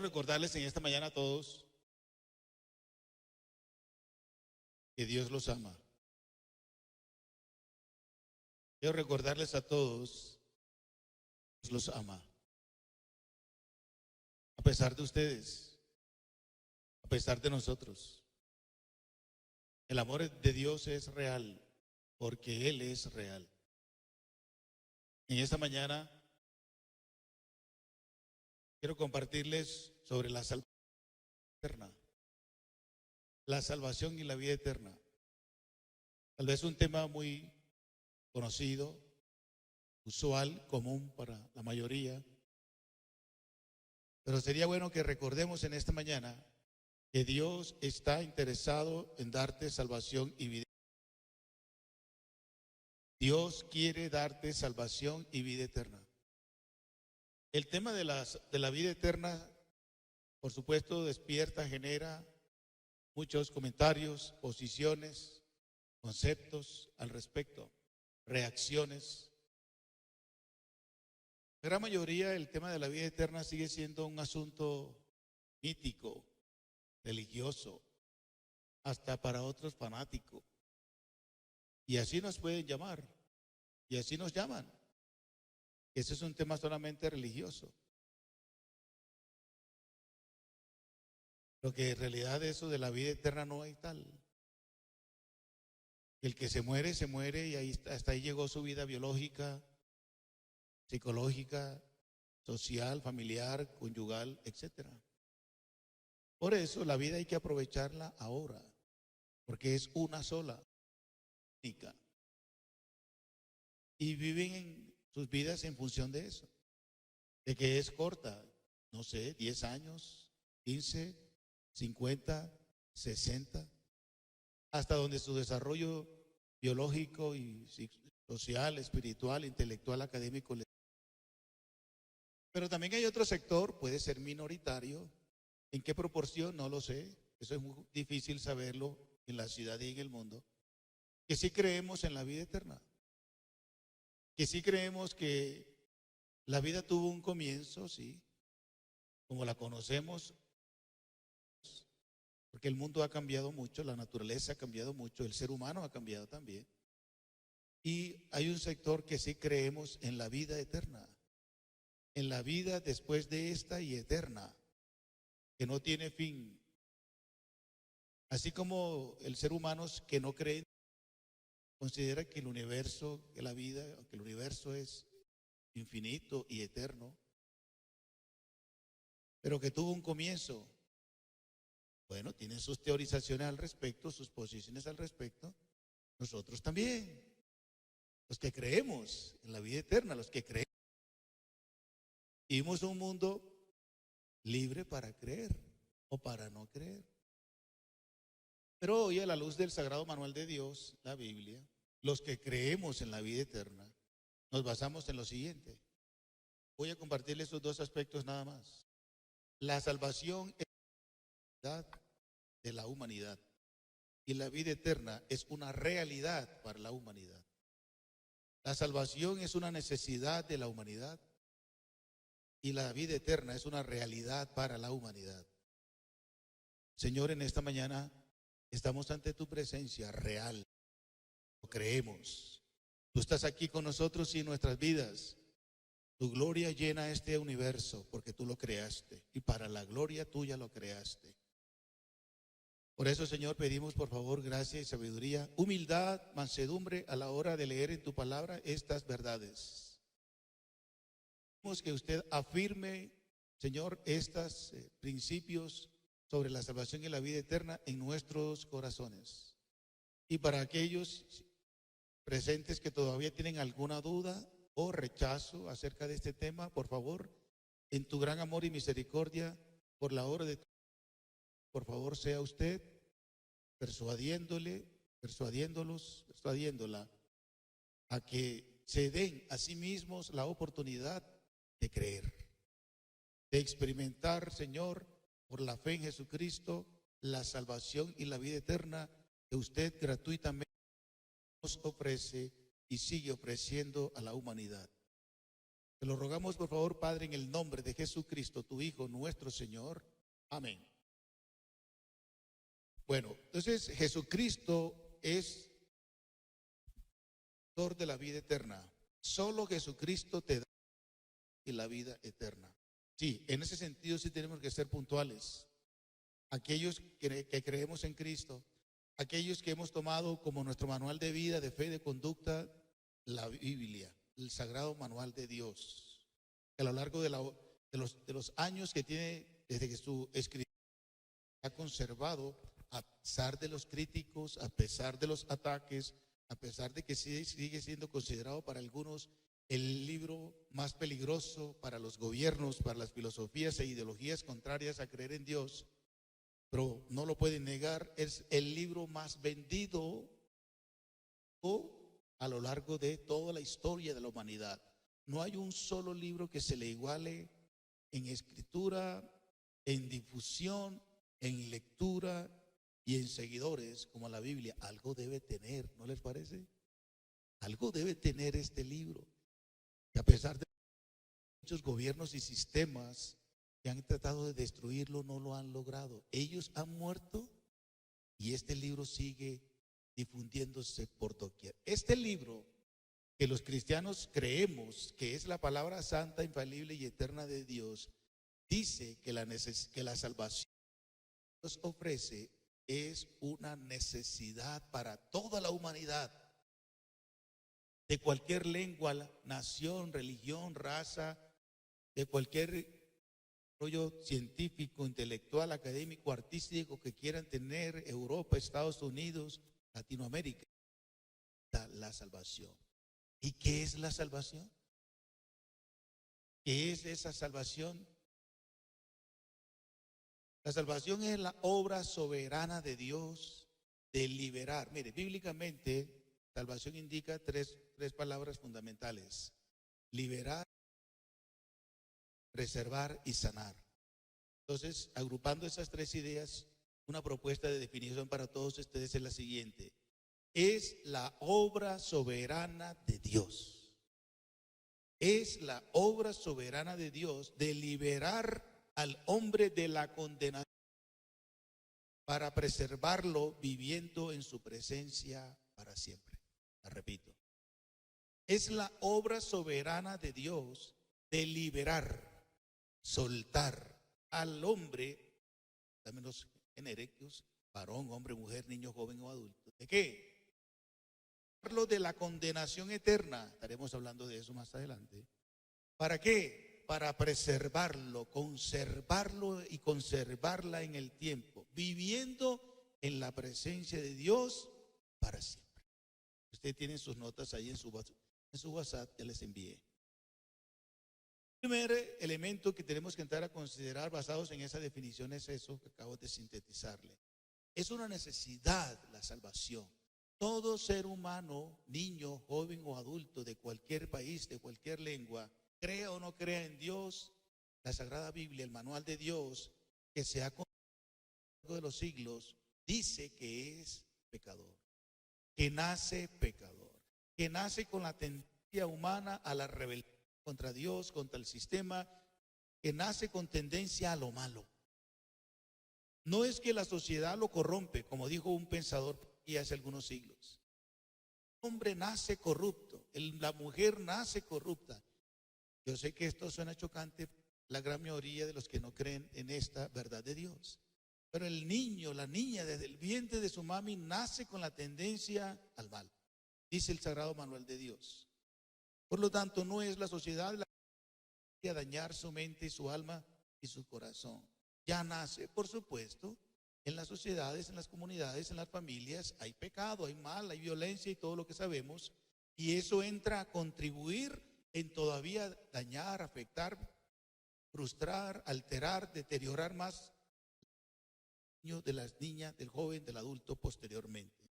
recordarles en esta mañana a todos que Dios los ama. Quiero recordarles a todos que Dios los ama. A pesar de ustedes, a pesar de nosotros. El amor de Dios es real porque Él es real. En esta mañana quiero compartirles sobre la salvación eterna. La salvación y la vida eterna. Tal vez un tema muy conocido, usual, común para la mayoría. Pero sería bueno que recordemos en esta mañana que Dios está interesado en darte salvación y vida. Dios quiere darte salvación y vida eterna. El tema de la vida eterna, por supuesto, despierta, genera muchos comentarios, posiciones, conceptos al respecto, reacciones. La gran mayoría, el tema de la vida eterna sigue siendo un asunto mítico, religioso, hasta para otros fanático. Y así nos pueden llamar, y así nos llaman. Ese es un tema solamente religioso. Lo que en realidad eso de la vida eterna no hay tal. El que se muere y ahí hasta ahí llegó su vida biológica, psicológica, social, familiar, conyugal, etcétera. Por eso la vida hay que aprovecharla ahora, porque es una sola, única. Y viven en sus vidas en función de eso, de que es corta, no sé, 10 años, 15, 50, 60, hasta donde su desarrollo biológico y social, espiritual, intelectual, académico. Pero también hay otro sector, puede ser minoritario. ¿En qué proporción? No lo sé. Eso es muy difícil saberlo en la ciudad y en el mundo. Que sí creemos en la vida eterna. Que sí creemos que la vida tuvo un comienzo, sí, como la conocemos, porque el mundo ha cambiado mucho, la naturaleza ha cambiado mucho, el ser humano ha cambiado también. Y hay un sector que sí creemos en la vida eterna, en la vida después de esta y eterna, que no tiene fin. Así como el ser humano que no cree, considera que el universo, que la vida, que el universo es infinito y eterno, pero que tuvo un comienzo. Bueno, tienen sus teorizaciones al respecto, sus posiciones al respecto. Nosotros también, los que creemos en la vida eterna, los que creemos, vivimos un mundo libre para creer o para no creer. Pero hoy, a la luz del Sagrado Manual de Dios, la Biblia, los que creemos en la vida eterna, nos basamos en lo siguiente. Voy a compartirles esos dos aspectos nada más. La salvación es la realidad de la humanidad y la vida eterna es una realidad para la humanidad. La salvación es una necesidad de la humanidad y la vida eterna es una realidad para la humanidad. Señor, en esta mañana estamos ante tu presencia real. Lo creemos. Tú estás aquí con nosotros y en nuestras vidas. Tu gloria llena este universo porque tú lo creaste y para la gloria tuya lo creaste. Por eso, Señor, pedimos por favor gracia y sabiduría, humildad, mansedumbre a la hora de leer en tu palabra estas verdades. Pedimos que usted afirme, Señor, estos principios sobre la salvación y la vida eterna en nuestros corazones. Y para aquellos presentes que todavía tienen alguna duda o rechazo acerca de este tema, por favor, en tu gran amor y misericordia, por la obra de tu, por favor, sea usted persuadiéndola a que se den a sí mismos la oportunidad de creer, de experimentar, Señor, por la fe en Jesucristo, la salvación y la vida eterna que usted gratuitamente nos ofrece y sigue ofreciendo a la humanidad. Te lo rogamos, por favor, Padre, en el nombre de Jesucristo, tu Hijo, nuestro Señor. Amén. Bueno, entonces Jesucristo es autor de la vida eterna. Solo Jesucristo te da la vida eterna. Sí, en ese sentido sí tenemos que ser puntuales. Aquellos que creemos en Cristo, aquellos que hemos tomado como nuestro manual de vida, de fe, de conducta, la Biblia, el sagrado manual de Dios, que a lo largo de los años que tiene desde que su escritura ha conservado, a pesar de los críticos, a pesar de los ataques, a pesar de que sigue siendo considerado para algunos el libro más peligroso para los gobiernos, para las filosofías e ideologías contrarias a creer en Dios, pero no lo pueden negar, es el libro más vendido a lo largo de toda la historia de la humanidad. No hay un solo libro que se le iguale en escritura, en difusión, en lectura y en seguidores como la Biblia. Algo debe tener, ¿no les parece? Algo debe tener este libro. Y a pesar de muchos gobiernos y sistemas que han tratado de destruirlo, no lo han logrado. Ellos han muerto y este libro sigue difundiéndose por doquier. Este libro que los cristianos creemos que es la palabra santa, infalible y eterna de Dios, dice que la salvación que Dios ofrece es una necesidad para toda la humanidad, de cualquier lengua, nación, religión, raza, de cualquier rollo científico, intelectual, académico, artístico que quieran tener, Europa, Estados Unidos, Latinoamérica, la salvación. ¿Y qué es la salvación? ¿Qué es esa salvación? La salvación es la obra soberana de Dios de liberar. Mire, bíblicamente, salvación indica tres palabras fundamentales: liberar, preservar y sanar. Entonces, agrupando esas tres ideas, una propuesta de definición para todos ustedes es la siguiente: es la obra soberana de Dios. Es la obra soberana de Dios de liberar al hombre de la condenación para preservarlo viviendo en su presencia para siempre. La repito. Es la obra soberana de Dios de liberar, soltar al hombre, dámenos genericos, varón, hombre, mujer, niño, joven o adulto. ¿De qué? De la condenación eterna, estaremos hablando de eso más adelante. ¿Para qué? Para preservarlo, conservarlo y conservarla en el tiempo, viviendo en la presencia de Dios para siempre. Usted tiene sus notas ahí en su WhatsApp, ya les envié. El primer elemento que tenemos que entrar a considerar basados en esa definición es eso que acabo de sintetizarle. Es una necesidad la salvación. Todo ser humano, niño, joven o adulto de cualquier país, de cualquier lengua, crea o no crea en Dios, la Sagrada Biblia, el manual de Dios, que se ha conocido a lo largo de los siglos, dice que es pecador, que nace pecador, que nace con la tendencia humana a la rebelión contra Dios, contra el sistema, que nace con tendencia a lo malo. No es que la sociedad lo corrompe, como dijo un pensador y hace algunos siglos. El hombre nace corrupto, la mujer nace corrupta. Yo sé que esto suena chocante, la gran mayoría de los que no creen en esta verdad de Dios. Pero el niño, la niña, desde el vientre de su mami nace con la tendencia al mal, dice el sagrado manual de Dios. Por lo tanto, no es la sociedad la que va a dañar su mente y su alma y su corazón. Ya nace, por supuesto. En las sociedades, en las comunidades, en las familias hay pecado, hay mal, hay violencia y todo lo que sabemos, y eso entra a contribuir en todavía dañar, afectar, frustrar, alterar, deteriorar más el niño, de las niñas, del joven, del adulto posteriormente.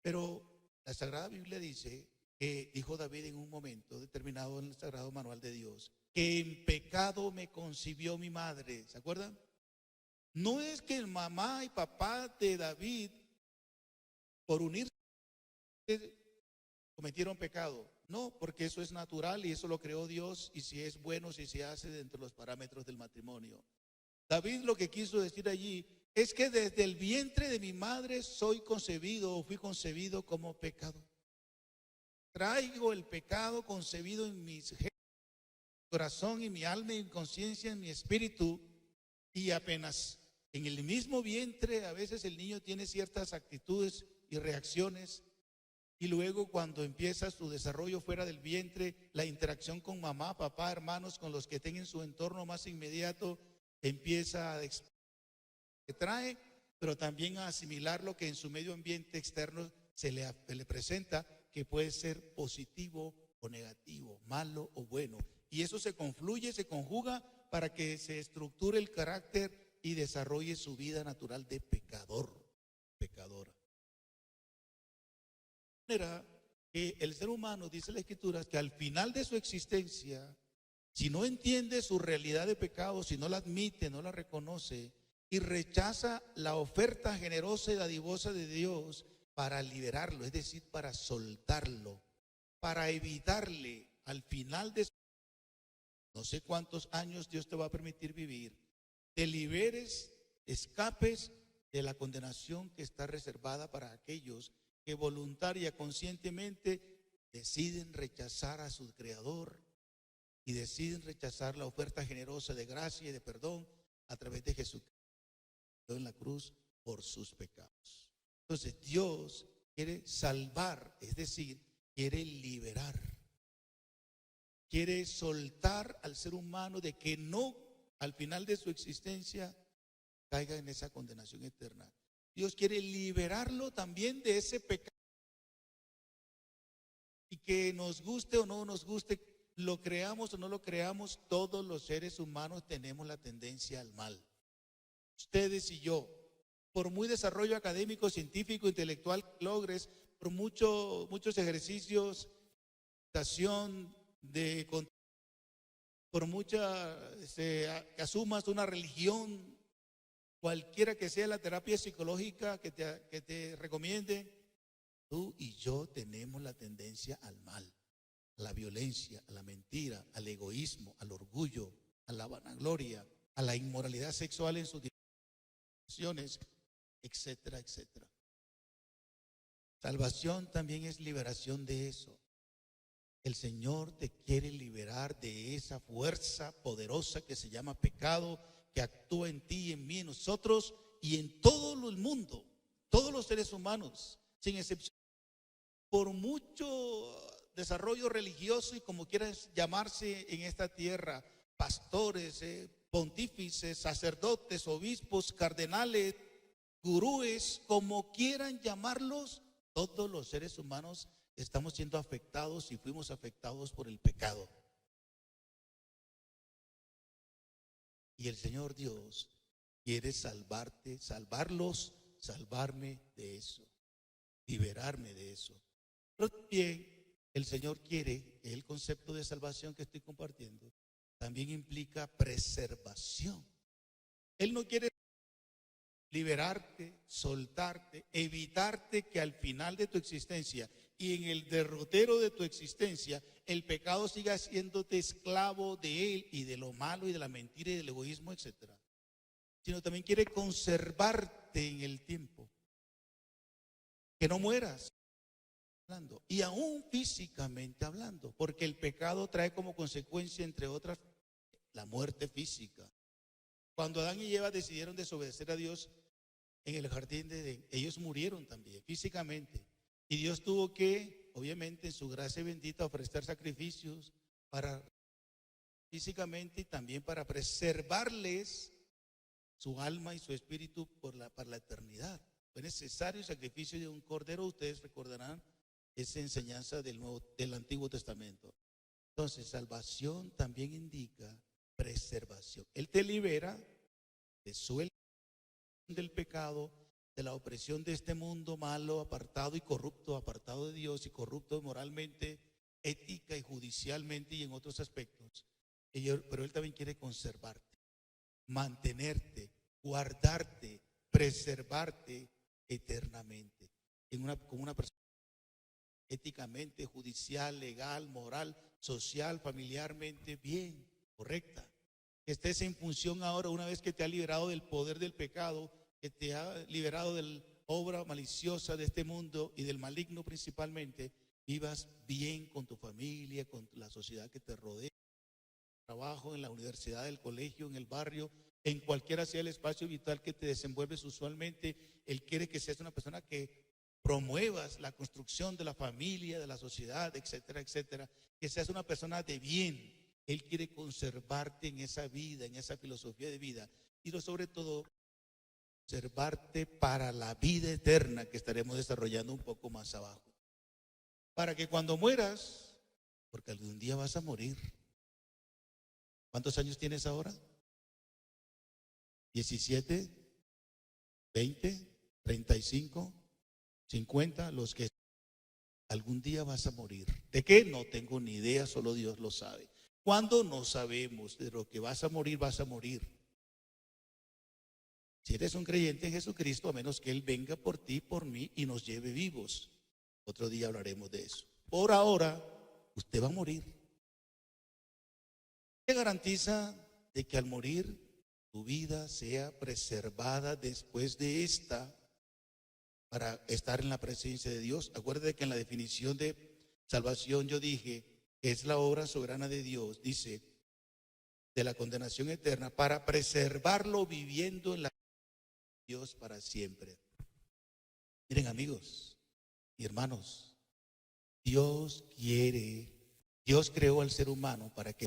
Pero la Sagrada Biblia dice que dijo David en un momento determinado en el Sagrado Manual de Dios, que en pecado me concibió mi madre. ¿Se acuerdan? No es que el mamá y papá de David, por unirse, cometieron pecado. No, porque eso es natural y eso lo creó Dios, y si es bueno, si se hace dentro de los parámetros del matrimonio. David lo que quiso decir allí es que desde el vientre de mi madre soy concebido o fui concebido como pecador. Traigo el pecado concebido en mi corazón, en mi alma, en mi conciencia, en mi espíritu, y apenas en el mismo vientre a veces el niño tiene ciertas actitudes y reacciones, y luego cuando empieza su desarrollo fuera del vientre, la interacción con mamá, papá, hermanos, con los que tengan su entorno más inmediato, empieza a que trae, pero también a asimilar lo que en su medio ambiente externo se le presenta, que puede ser positivo o negativo, malo o bueno. Y eso se confluye, se conjuga para que se estructure el carácter y desarrolle su vida natural de pecador, pecadora. De manera que el ser humano, dice la Escritura, que al final de su existencia, si no entiende su realidad de pecado, si no la admite, no la reconoce y rechaza la oferta generosa y dadivosa de Dios para liberarlo, es decir, para soltarlo, para evitarle al final de no sé cuántos años Dios te va a permitir vivir, te liberes, escapes de la condenación que está reservada para aquellos que voluntaria, conscientemente deciden rechazar a su Creador y deciden rechazar la oferta generosa de gracia y de perdón a través de Jesucristo en la cruz por sus pecados. Entonces Dios quiere salvar, es decir, quiere liberar, quiere soltar al ser humano de que no al final de su existencia caiga en esa condenación eterna. Dios quiere liberarlo también de ese pecado, y que nos guste o no nos guste, lo creamos o no lo creamos, todos los seres humanos tenemos la tendencia al mal. Ustedes y yo, por muy desarrollo académico, científico, intelectual que logres, por muchos ejercicios, por mucha que asumas una religión, cualquiera que sea la terapia psicológica que te recomiende, tú y yo tenemos la tendencia al mal, a la violencia, a la mentira, al egoísmo, al orgullo, a la vanagloria, a la inmoralidad sexual en sus dimensiones, etcétera, etcétera. Salvación también es liberación de eso. El Señor te quiere liberar de esa fuerza poderosa que se llama pecado, que actúa en ti, en mí, en nosotros y en todo el mundo, todos los seres humanos, sin excepción. Por mucho desarrollo religioso y como quieran llamarse en esta tierra, pastores, pontífices, sacerdotes, obispos, cardenales, gurúes, como quieran llamarlos, todos los seres humanos estamos siendo afectados y fuimos afectados por el pecado. Y el Señor Dios quiere salvarte, salvarlos, salvarme de eso, liberarme de eso. Pero también el Señor quiere, el concepto de salvación que estoy compartiendo, también implica preservación. Él no quiere liberarte, soltarte, evitarte que al final de tu existencia y en el derrotero de tu existencia el pecado siga haciéndote esclavo de él y de lo malo y de la mentira y del egoísmo, etcétera. Sino también quiere conservarte en el tiempo, que no mueras hablando, y aún físicamente hablando, porque el pecado trae como consecuencia, entre otras, la muerte física. Cuando Adán y Eva decidieron desobedecer a Dios en el jardín de Edén, ellos murieron también físicamente, y Dios tuvo que, obviamente, en su gracia bendita, ofrecer sacrificios para físicamente y también para preservarles su alma y su espíritu para la eternidad. Fue necesario el sacrificio de un cordero. Ustedes recordarán esa enseñanza del Antiguo Testamento. Entonces, salvación también indica preservación. Él te libera de su del pecado, de la opresión de este mundo malo, apartado y corrupto, apartado de Dios y corrupto moralmente, ética y judicialmente y en otros aspectos. Pero Él también quiere conservarte, mantenerte, guardarte, preservarte eternamente con una persona éticamente, judicial, legal, moral, social, familiarmente, bien, correcta. Que estés en función ahora, una vez que te ha liberado del poder del pecado, que te ha liberado de la obra maliciosa de este mundo y del maligno principalmente, vivas bien con tu familia, con la sociedad que te rodea, trabajo, en la universidad, el colegio, en el barrio, en cualquiera sea el espacio vital que te desenvuelves usualmente. Él quiere que seas una persona que promuevas la construcción de la familia, de la sociedad, etcétera, etcétera. Que seas una persona de bien. Él quiere conservarte en esa vida, en esa filosofía de vida. Y sobre todo, conservarte para la vida eterna que estaremos desarrollando un poco más abajo. Para que cuando mueras, porque algún día vas a morir. ¿Cuántos años tienes ahora? 17, 20, 35, 50, los que algún día vas a morir. ¿De qué? No tengo ni idea, solo Dios lo sabe. ¿Cuándo? No sabemos. De lo que vas a morir, vas a morir. Si eres un creyente en Jesucristo, a menos que Él venga por ti, por mí y nos lleve vivos. Otro día hablaremos de eso. Por ahora, usted va a morir. ¿Qué garantiza de que al morir tu vida sea preservada después de esta para estar en la presencia de Dios? Acuérdate que en la definición de salvación yo dije que es la obra soberana de Dios, dice, de la condenación eterna, para preservarlo viviendo en la de Dios para siempre. Miren, amigos y hermanos, Dios creó al ser humano para que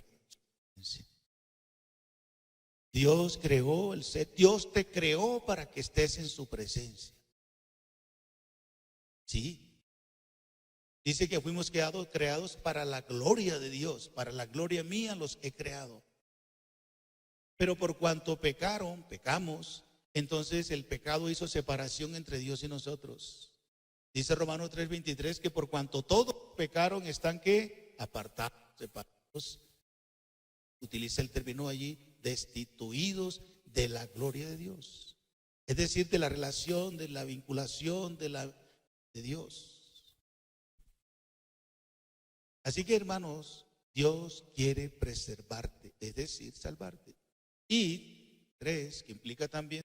Dios creó el ser, Dios te creó para que estés en su presencia. Sí. Dice que fuimos creados para la gloria de Dios, para la gloria mía los he creado. Pero por cuanto pecamos, entonces el pecado hizo separación entre Dios y nosotros. Dice Romanos 3:23 que por cuanto todos pecaron están que apartados, separados. Utiliza el término allí, destituidos de la gloria de Dios. Es decir, de la relación, de la vinculación de Dios. Así que, hermanos, Dios quiere preservarte, es decir, salvarte. Y 3, que implica también,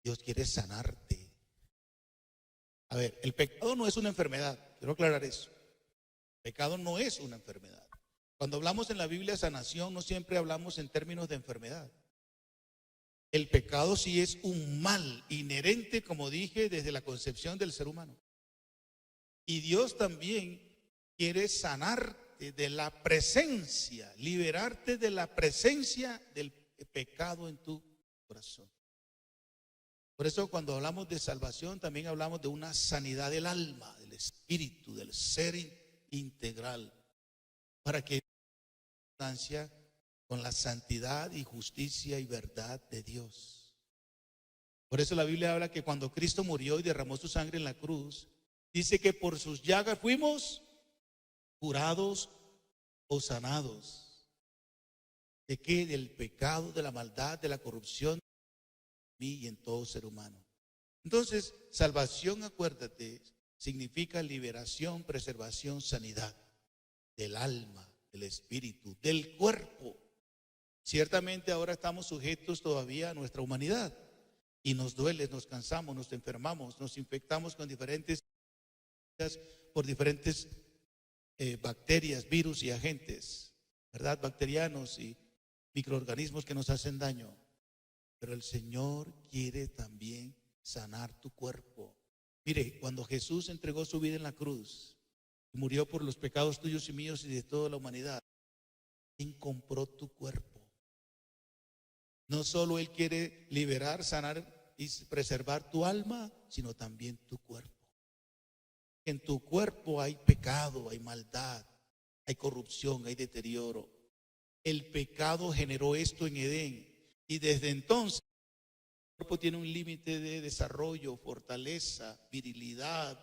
Dios quiere sanarte. A ver, el pecado no es una enfermedad, quiero aclarar eso. El pecado no es una enfermedad. Cuando hablamos en la Biblia de sanación, no siempre hablamos en términos de enfermedad. El pecado sí es un mal inherente, como dije, desde la concepción del ser humano. Y Dios también quiere sanarte de la presencia, liberarte de la presencia del pecado en tu corazón. Por eso cuando hablamos de salvación también hablamos de una sanidad del alma, del espíritu, del ser integral, para que con la santidad y justicia y verdad de Dios. Por eso la Biblia habla que cuando Cristo murió y derramó su sangre en la cruz, dice que por sus llagas fuimos curados o sanados. ¿De qué? Del pecado, de la maldad, de la corrupción en mí y en todo ser humano. Entonces, salvación, acuérdate, significa liberación, preservación, sanidad del alma, del espíritu, del cuerpo. Ciertamente ahora estamos sujetos todavía a nuestra humanidad y nos duele, nos cansamos, nos enfermamos, nos infectamos con diferentes bacterias, virus y agentes, ¿verdad? Bacterianos y microorganismos que nos hacen daño. Pero el Señor quiere también sanar tu cuerpo. Mire, cuando Jesús entregó su vida en la cruz, murió por los pecados tuyos y míos y de toda la humanidad, ¿quién compró tu cuerpo? No solo Él quiere liberar, sanar y preservar tu alma, sino también tu cuerpo. En tu cuerpo hay pecado, hay maldad, hay corrupción, hay deterioro. El pecado generó esto en Edén y desde entonces el cuerpo tiene un límite de desarrollo, fortaleza, virilidad,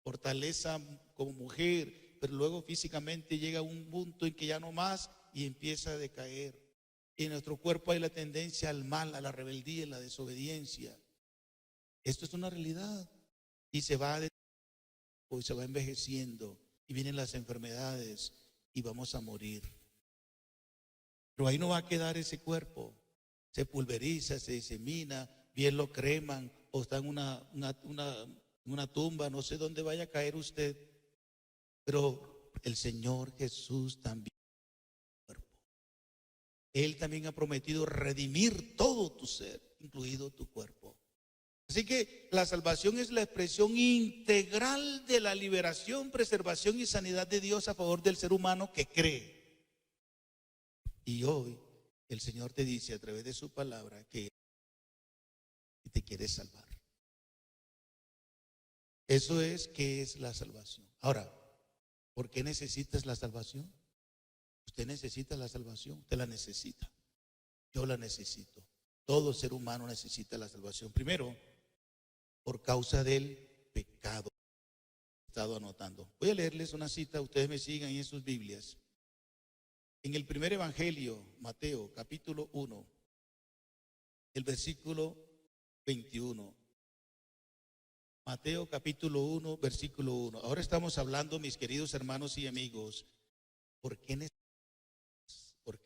fortaleza como mujer, pero luego físicamente llega a un punto en que ya no más y empieza a decaer. Y en nuestro cuerpo hay la tendencia al mal, a la rebeldía, a la desobediencia. Esto es una realidad y se va a cuerpo se va envejeciendo y vienen las enfermedades y vamos a morir. Pero ahí no va a quedar ese cuerpo. Se pulveriza, se disemina, bien lo creman o está en una tumba, no sé dónde vaya a caer usted. Pero el Señor Jesús también, Él también ha prometido redimir todo tu ser, incluido tu cuerpo. Así que la salvación es la expresión integral de la liberación, preservación y sanidad de Dios a favor del ser humano que cree. Y hoy el Señor te dice a través de su palabra que te quiere salvar. Eso es que es la salvación. Ahora, ¿por qué necesitas la salvación? Usted necesita la salvación, usted la necesita. Yo la necesito. Todo ser humano necesita la salvación. Primero, por causa del pecado. He estado anotando. Voy a leerles una cita, ustedes me sigan en sus Biblias. En el primer evangelio, Mateo, capítulo 1, el versículo 21. Mateo, capítulo 1, versículo 1. Ahora estamos hablando, mis queridos hermanos y amigos, ¿por qué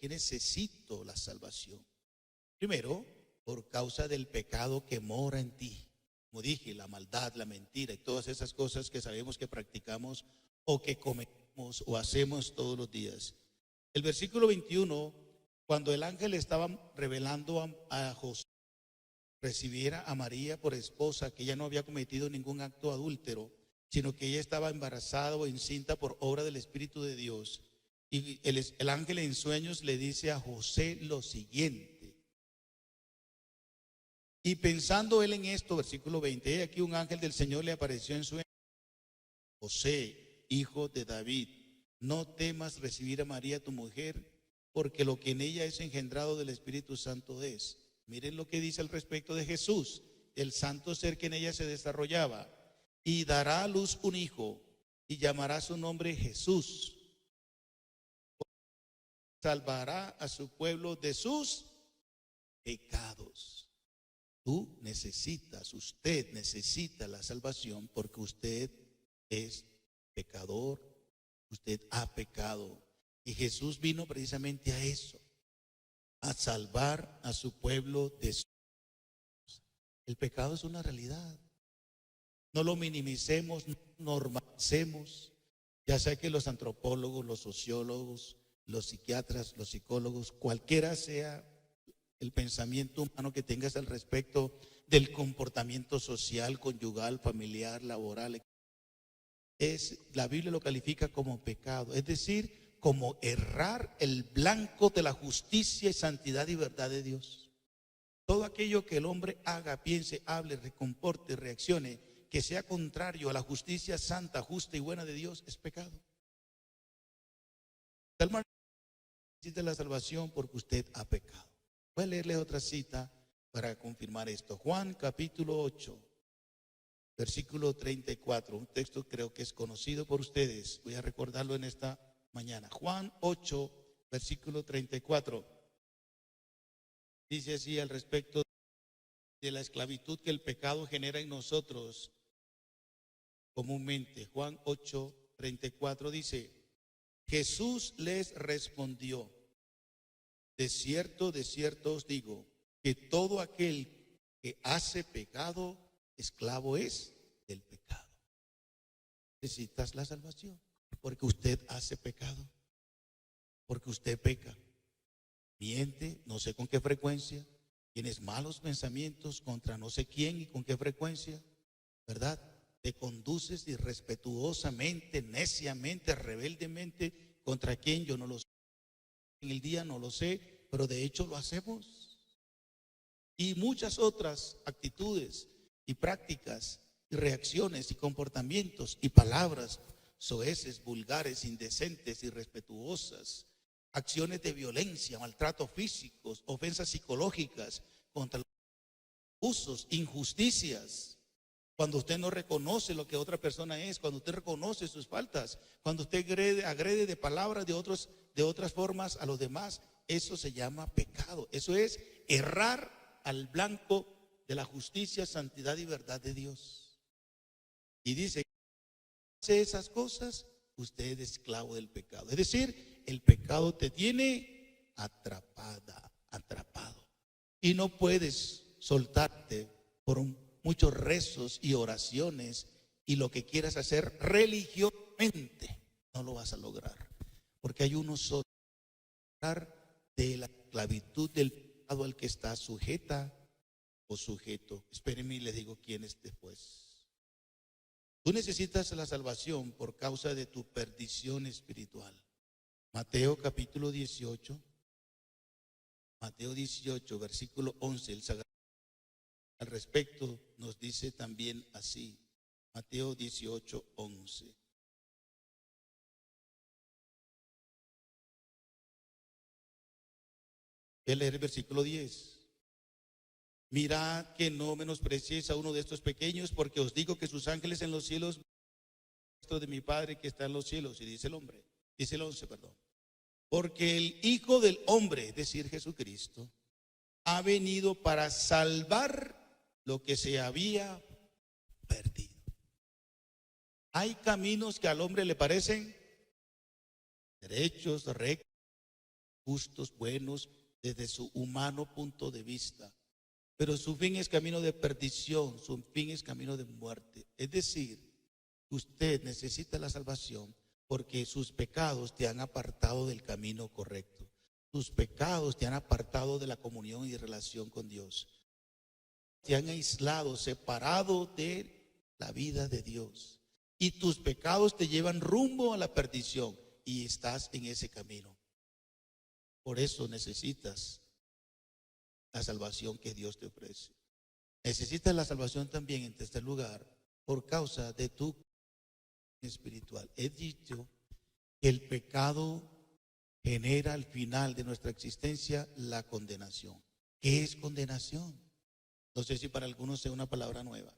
necesito la salvación? Primero, por causa del pecado que mora en ti. Como dije, la maldad, la mentira y todas esas cosas que sabemos que practicamos o que cometemos o hacemos todos los días. El versículo 21, cuando el ángel estaba revelando a José recibiera a María por esposa, que ella no había cometido ningún acto adúltero, sino que ella estaba embarazada o encinta por obra del Espíritu de Dios. Y el ángel en sueños le dice a José lo siguiente. Y pensando él en esto, versículo 20, aquí un ángel del Señor le apareció en sueños. José, hijo de David, no temas recibir a María tu mujer, porque lo que en ella es engendrado del Espíritu Santo es. Miren lo que dice al respecto de Jesús, el santo ser que en ella se desarrollaba. Y dará a luz un hijo y llamará su nombre Jesús. Salvará a su pueblo de sus pecados. Tú necesitas, usted necesita la salvación porque usted es pecador, usted ha pecado. Y Jesús vino precisamente a eso, a salvar a su pueblo de sus pecados. El pecado es una realidad. No lo minimicemos, no normalicemos. Ya sea que los antropólogos, los sociólogos, los psiquiatras, los psicólogos, cualquiera sea el pensamiento humano que tengas al respecto del comportamiento social, conyugal, familiar, laboral, la Biblia lo califica como pecado, es decir, como errar el blanco de la justicia y santidad y verdad de Dios. Todo aquello que el hombre haga, piense, hable, recomporte, reaccione, que sea contrario a la justicia santa, justa y buena de Dios, es pecado. Tal manera necesita la salvación porque usted ha pecado. Voy a leerles otra cita para confirmar esto. Juan capítulo 8, versículo 34. Un texto creo que es conocido por ustedes. Voy a recordarlo en esta mañana. Juan 8, versículo 34. Dice así al respecto de la esclavitud que el pecado genera en nosotros comúnmente. Juan 8, 34 dice: Jesús les respondió: de cierto os digo, que todo aquel que hace pecado, esclavo es del pecado. Necesitas la salvación, porque usted hace pecado, porque usted peca, miente, no sé con qué frecuencia, tienes malos pensamientos contra no sé quién y con qué frecuencia, ¿verdad? Te conduces irrespetuosamente, neciamente, rebeldemente contra quien yo no lo sé. En el día no lo sé, pero de hecho lo hacemos. Y muchas otras actitudes y prácticas y reacciones y comportamientos y palabras soeces, vulgares, indecentes, irrespetuosas, acciones de violencia, maltrato físicos, ofensas psicológicas contra los abusos, injusticias. Cuando usted no reconoce lo que otra persona es, cuando usted reconoce sus faltas, cuando usted agrede de palabras de otras formas a los demás, eso se llama pecado. Eso es errar al blanco de la justicia, santidad y verdad de Dios. Y dice hace esas cosas, usted es esclavo del pecado. Es decir, el pecado te tiene atrapado. Y no puedes soltarte por muchos rezos y oraciones y lo que quieras hacer religiosamente. No lo vas a lograr. Porque hay uno solo de la esclavitud del pecado al que está sujeta o sujeto. Espérenme y le digo quién es después. Tú necesitas la salvación por causa de tu perdición espiritual. Mateo capítulo 18, versículo 11, el Sagrado al respecto nos dice también así. Mateo 18, 11. Voy a leer el versículo 10. Mirad que no menospreciéis a uno de estos pequeños, porque os digo que sus ángeles en los cielos, de mi Padre que está en los cielos. Y dice el 11, perdón. Porque el Hijo del Hombre, es decir, Jesucristo, ha venido para salvar lo que se había perdido. Hay caminos que al hombre le parecen derechos, rectos, justos, buenos, desde su humano punto de vista. Pero su fin es camino de perdición, su fin es camino de muerte. Es decir, usted necesita la salvación porque sus pecados te han apartado del camino correcto. Tus pecados te han apartado de la comunión y relación con Dios. Te han aislado, separado de la vida de Dios. Y tus pecados te llevan rumbo a la perdición y estás en ese camino. Por eso necesitas la salvación que Dios te ofrece. Necesitas la salvación también en tercer lugar por causa de tu espiritual. He dicho que el pecado genera al final de nuestra existencia la condenación. ¿Qué es condenación? No sé si para algunos sea una palabra nueva.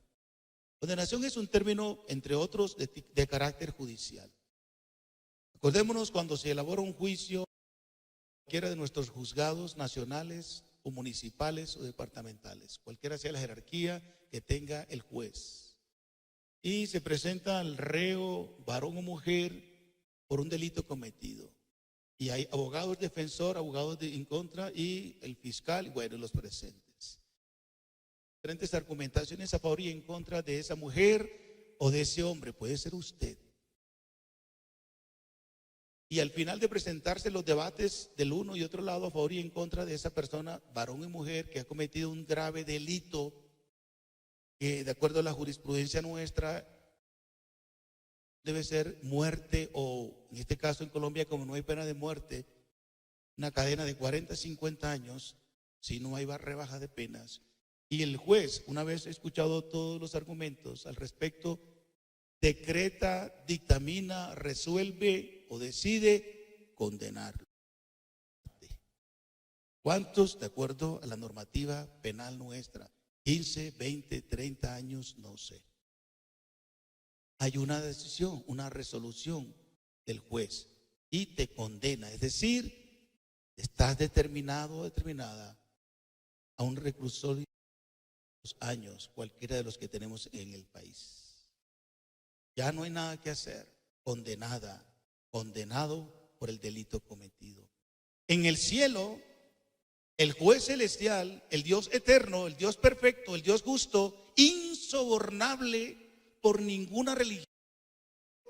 Condenación es un término, entre otros, de carácter judicial. Acordémonos cuando se elabora un juicio, cualquiera de nuestros juzgados nacionales o municipales o departamentales, cualquiera sea la jerarquía que tenga el juez, y se presenta al reo, varón o mujer, por un delito cometido, y hay abogados defensor, abogados en contra y el fiscal, bueno, los presentes, diferentes argumentaciones a favor y en contra de esa mujer o de ese hombre, puede ser usted. Y al final de presentarse los debates del uno y otro lado a favor y en contra de esa persona, varón y mujer, que ha cometido un grave delito, que de acuerdo a la jurisprudencia nuestra debe ser muerte, o en este caso en Colombia, como no hay pena de muerte, una cadena de 40 a 50 años, si no hay rebaja de penas. Y el juez, una vez escuchado todos los argumentos al respecto, decreta, dictamina, resuelve o decide condenarlo. ¿Cuántos, de acuerdo a la normativa penal nuestra? 15, 20, 30 años, no sé. Hay una decisión, una resolución del juez y te condena. Es decir, estás determinado o determinada a un reclusorio de 2 años, cualquiera de los que tenemos en el país. Ya no hay nada que hacer. Condenada, condenado por el delito cometido. En el cielo, el juez celestial, el Dios eterno, el Dios perfecto, el Dios justo, insobornable por ninguna religión,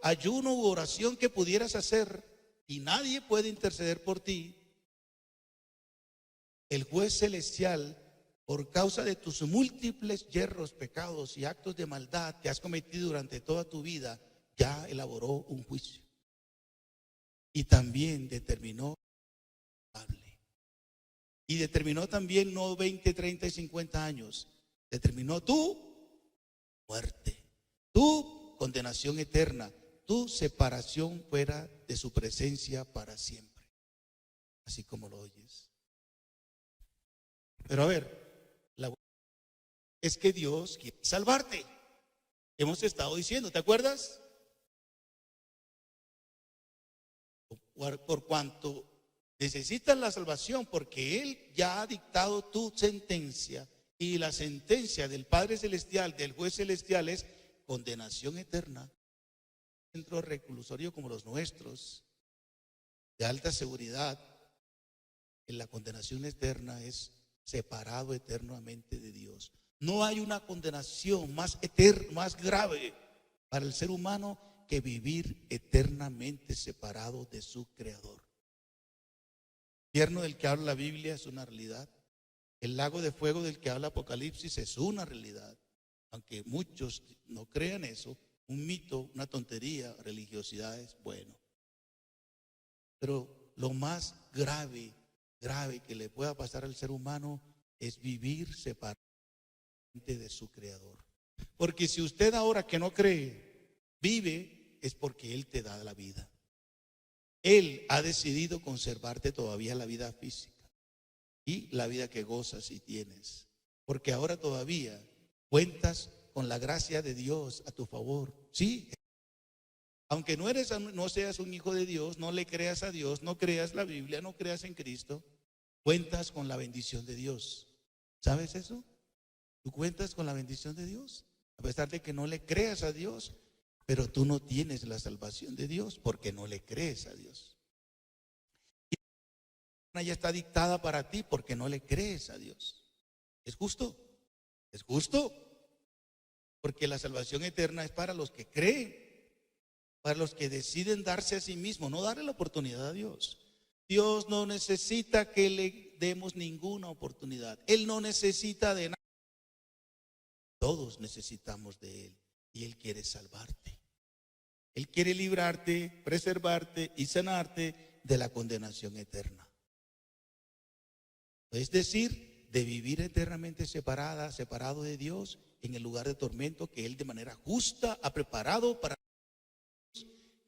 ayuno u oración que pudieras hacer, y nadie puede interceder por ti. El juez celestial, por causa de tus múltiples yerros, pecados y actos de maldad que has cometido durante toda tu vida, ya elaboró un juicio. Y también determinó y determinó también no 20, 30 y 50 años. Determinó tu muerte, tu condenación eterna, tu separación fuera de su presencia para siempre. Así como lo oyes. Pero a ver, es que Dios quiere salvarte. Hemos estado diciendo, ¿te acuerdas? Por cuanto necesitas la salvación, porque Él ya ha dictado tu sentencia, y la sentencia del Padre Celestial, del Juez Celestial, es condenación eterna. centro reclusorio como los nuestros, de alta seguridad, en la condenación eterna es separado eternamente de Dios. No hay una condenación más más grave para el ser humano que vivir eternamente separado de su Creador. El infierno del que habla la Biblia es una realidad. El lago de fuego del que habla Apocalipsis es una realidad. Aunque muchos no crean eso, un mito, una tontería, religiosidad es bueno. Pero lo más grave que le pueda pasar al ser humano es vivir separado de su Creador. Porque si usted ahora que no cree, vive, es porque Él te da la vida. Él ha decidido conservarte todavía la vida física y la vida que gozas y tienes. Porque ahora todavía cuentas con la gracia de Dios a tu favor. Sí, aunque no seas un hijo de Dios, no le creas a Dios, no creas la Biblia, no creas en Cristo, cuentas con la bendición de Dios. ¿Sabes eso? Tú cuentas con la bendición de Dios, a pesar de que no le creas a Dios, pero tú no tienes la salvación de Dios porque no le crees a Dios. Y ya está dictada para ti porque no le crees a Dios. ¿Es justo? Es justo, porque la salvación eterna es para los que creen, para los que deciden darse a sí mismos, no darle la oportunidad a Dios. Dios no necesita que le demos ninguna oportunidad. Él no necesita de nada. Todos necesitamos de Él y Él quiere salvarte. Él quiere librarte, preservarte y sanarte de la condenación eterna. Es decir, de vivir eternamente separado de Dios en el lugar de tormento que Él de manera justa ha preparado para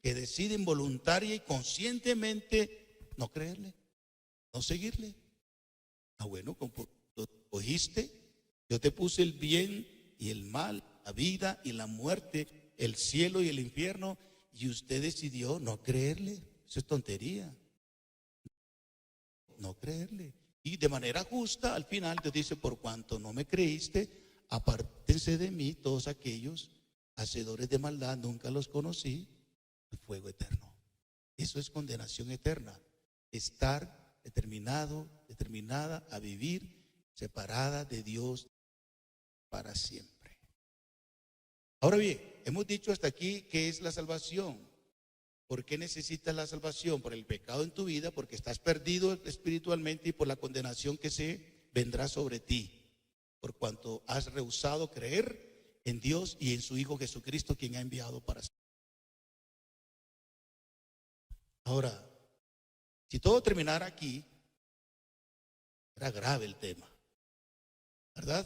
que deciden voluntaria y conscientemente no creerle, no seguirle. Bueno, como tú oíste, yo te puse el bien y el mal, la vida y la muerte, el cielo y el infierno, y usted decidió no creerle. Eso es tontería. No creerle. Y de manera justa, al final Dios dice: por cuanto no me creíste, apártense de mí todos aquellos hacedores de maldad, nunca los conocí. El fuego eterno. Eso es condenación eterna. Estar determinada a vivir separada de Dios para siempre. Ahora bien, hemos dicho hasta aquí qué es la salvación. ¿Por qué necesitas la salvación? Por el pecado en tu vida, porque estás perdido espiritualmente y por la condenación que se vendrá sobre ti, por cuanto has rehusado creer en Dios y en su Hijo Jesucristo, quien ha enviado para siempre. Ahora, si todo terminara aquí, era grave el tema, ¿verdad?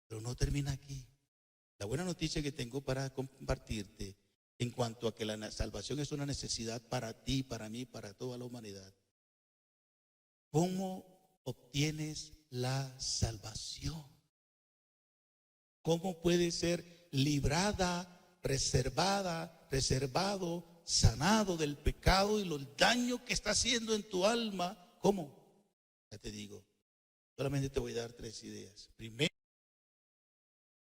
Pero no termina aquí. La buena noticia que tengo para compartirte en cuanto a que la salvación es una necesidad para ti, para mí, para toda la humanidad. ¿Cómo obtienes la salvación? ¿Cómo puedes ser librada, reservado, sanado del pecado y el daño que está haciendo en tu alma? ¿Cómo? Ya te digo, solamente te voy a dar 3 ideas. Primero,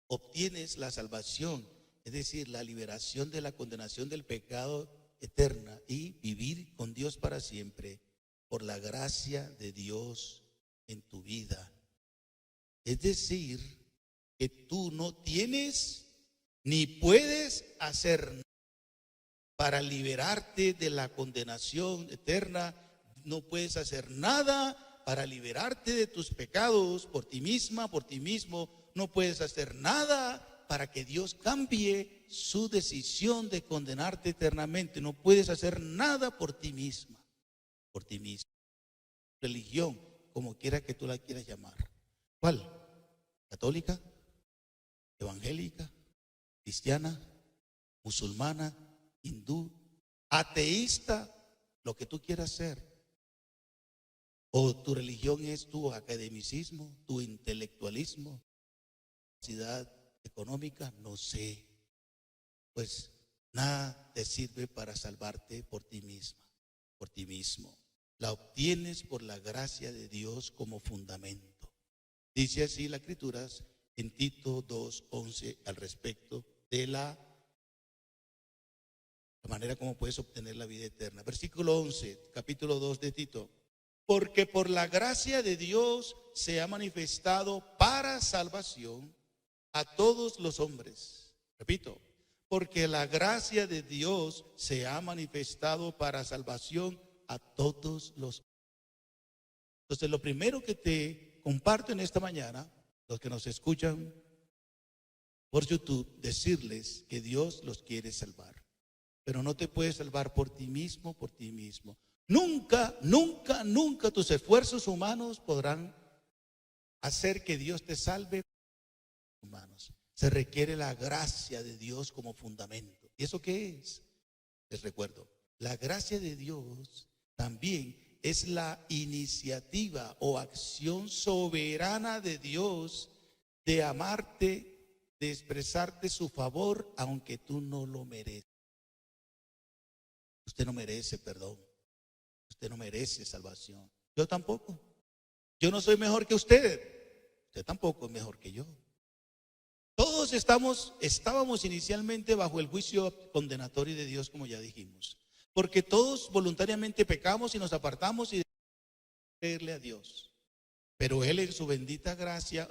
obtienes la salvación, es decir, la liberación de la condenación del pecado eterna y vivir con Dios para siempre por la gracia de Dios en tu vida. Es decir, que tú no tienes ni puedes hacer nada para liberarte de la condenación eterna. No puedes hacer nada para liberarte de tus pecados por ti misma, por ti mismo. No puedes hacer nada para que Dios cambie su decisión de condenarte eternamente. No puedes hacer nada por ti misma, por ti mismo. Religión, como quiera que tú la quieras llamar. ¿Cuál? ¿Católica? ¿Evangélica? ¿Cristiana? ¿Musulmana? ¿Hindú? ¿Ateísta? Lo que tú quieras ser. ¿O tu religión es tu academicismo, tu intelectualismo, capacidad económica? No sé. Pues nada te sirve para salvarte por ti misma, por ti mismo. La obtienes por la gracia de Dios como fundamento. Dice así las Escrituras en Tito 2:11 al respecto de la la manera como puedes obtener la vida eterna. Versículo 11, capítulo 2 de Tito. Porque por la gracia de Dios se ha manifestado para salvación a todos los hombres. Repito, porque la gracia de Dios se ha manifestado para salvación a todos los hombres. Entonces, lo primero que te comparto en esta mañana, los que nos escuchan por YouTube, decirles que Dios los quiere salvar. Pero no te puedes salvar por ti mismo, por ti mismo. Nunca, nunca, nunca tus esfuerzos humanos podrán hacer que Dios te salve. Humanos. Se requiere la gracia de Dios como fundamento. ¿Y eso qué es? Les recuerdo, la gracia de Dios también es la iniciativa o acción soberana de Dios de amarte, de expresarte su favor, aunque tú no lo mereces. Usted no merece perdón. Usted no merece salvación. Yo tampoco. Yo no soy mejor que usted. Usted tampoco es mejor que yo. Todos estábamos inicialmente bajo el juicio condenatorio de Dios, como ya dijimos. Porque todos voluntariamente pecamos y nos apartamos y dejamos de creerle a Dios. Pero Él en su bendita gracia,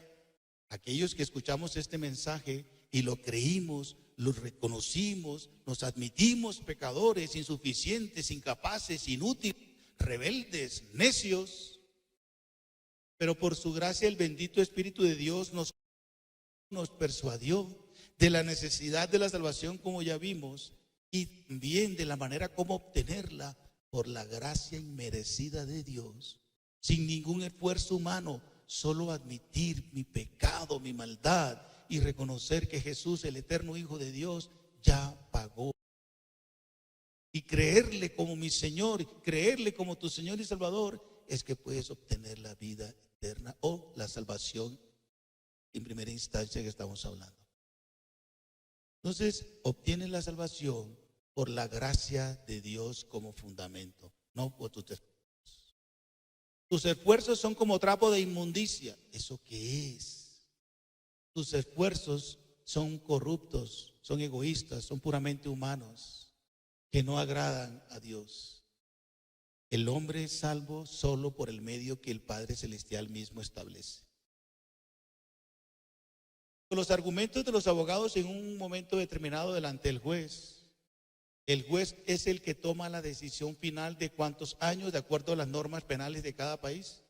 aquellos que escuchamos este mensaje y lo creímos, lo reconocimos, nos admitimos pecadores, insuficientes, incapaces, inútiles, rebeldes, necios. Pero por su gracia el bendito Espíritu de Dios nos persuadió de la necesidad de la salvación, como ya vimos, y también de la manera como obtenerla por la gracia inmerecida de Dios, sin ningún esfuerzo humano, solo admitir mi pecado, mi maldad y reconocer que Jesús, el eterno Hijo de Dios, ya pagó. Y creerle como mi Señor, creerle como tu Señor y Salvador, es que puedes obtener la vida eterna o la salvación en primera instancia que estamos hablando. Entonces, obtienes la salvación por la gracia de Dios como fundamento, no por tus esfuerzos. Tus esfuerzos son como trapo de inmundicia. ¿Eso qué es? Tus esfuerzos son corruptos, son egoístas, son puramente humanos, que no agradan a Dios. El hombre es salvo solo por el medio que el Padre Celestial mismo establece. Los argumentos de los abogados en un momento determinado delante del juez. El juez es el que toma la decisión final de cuántos años de acuerdo a las normas penales de cada país.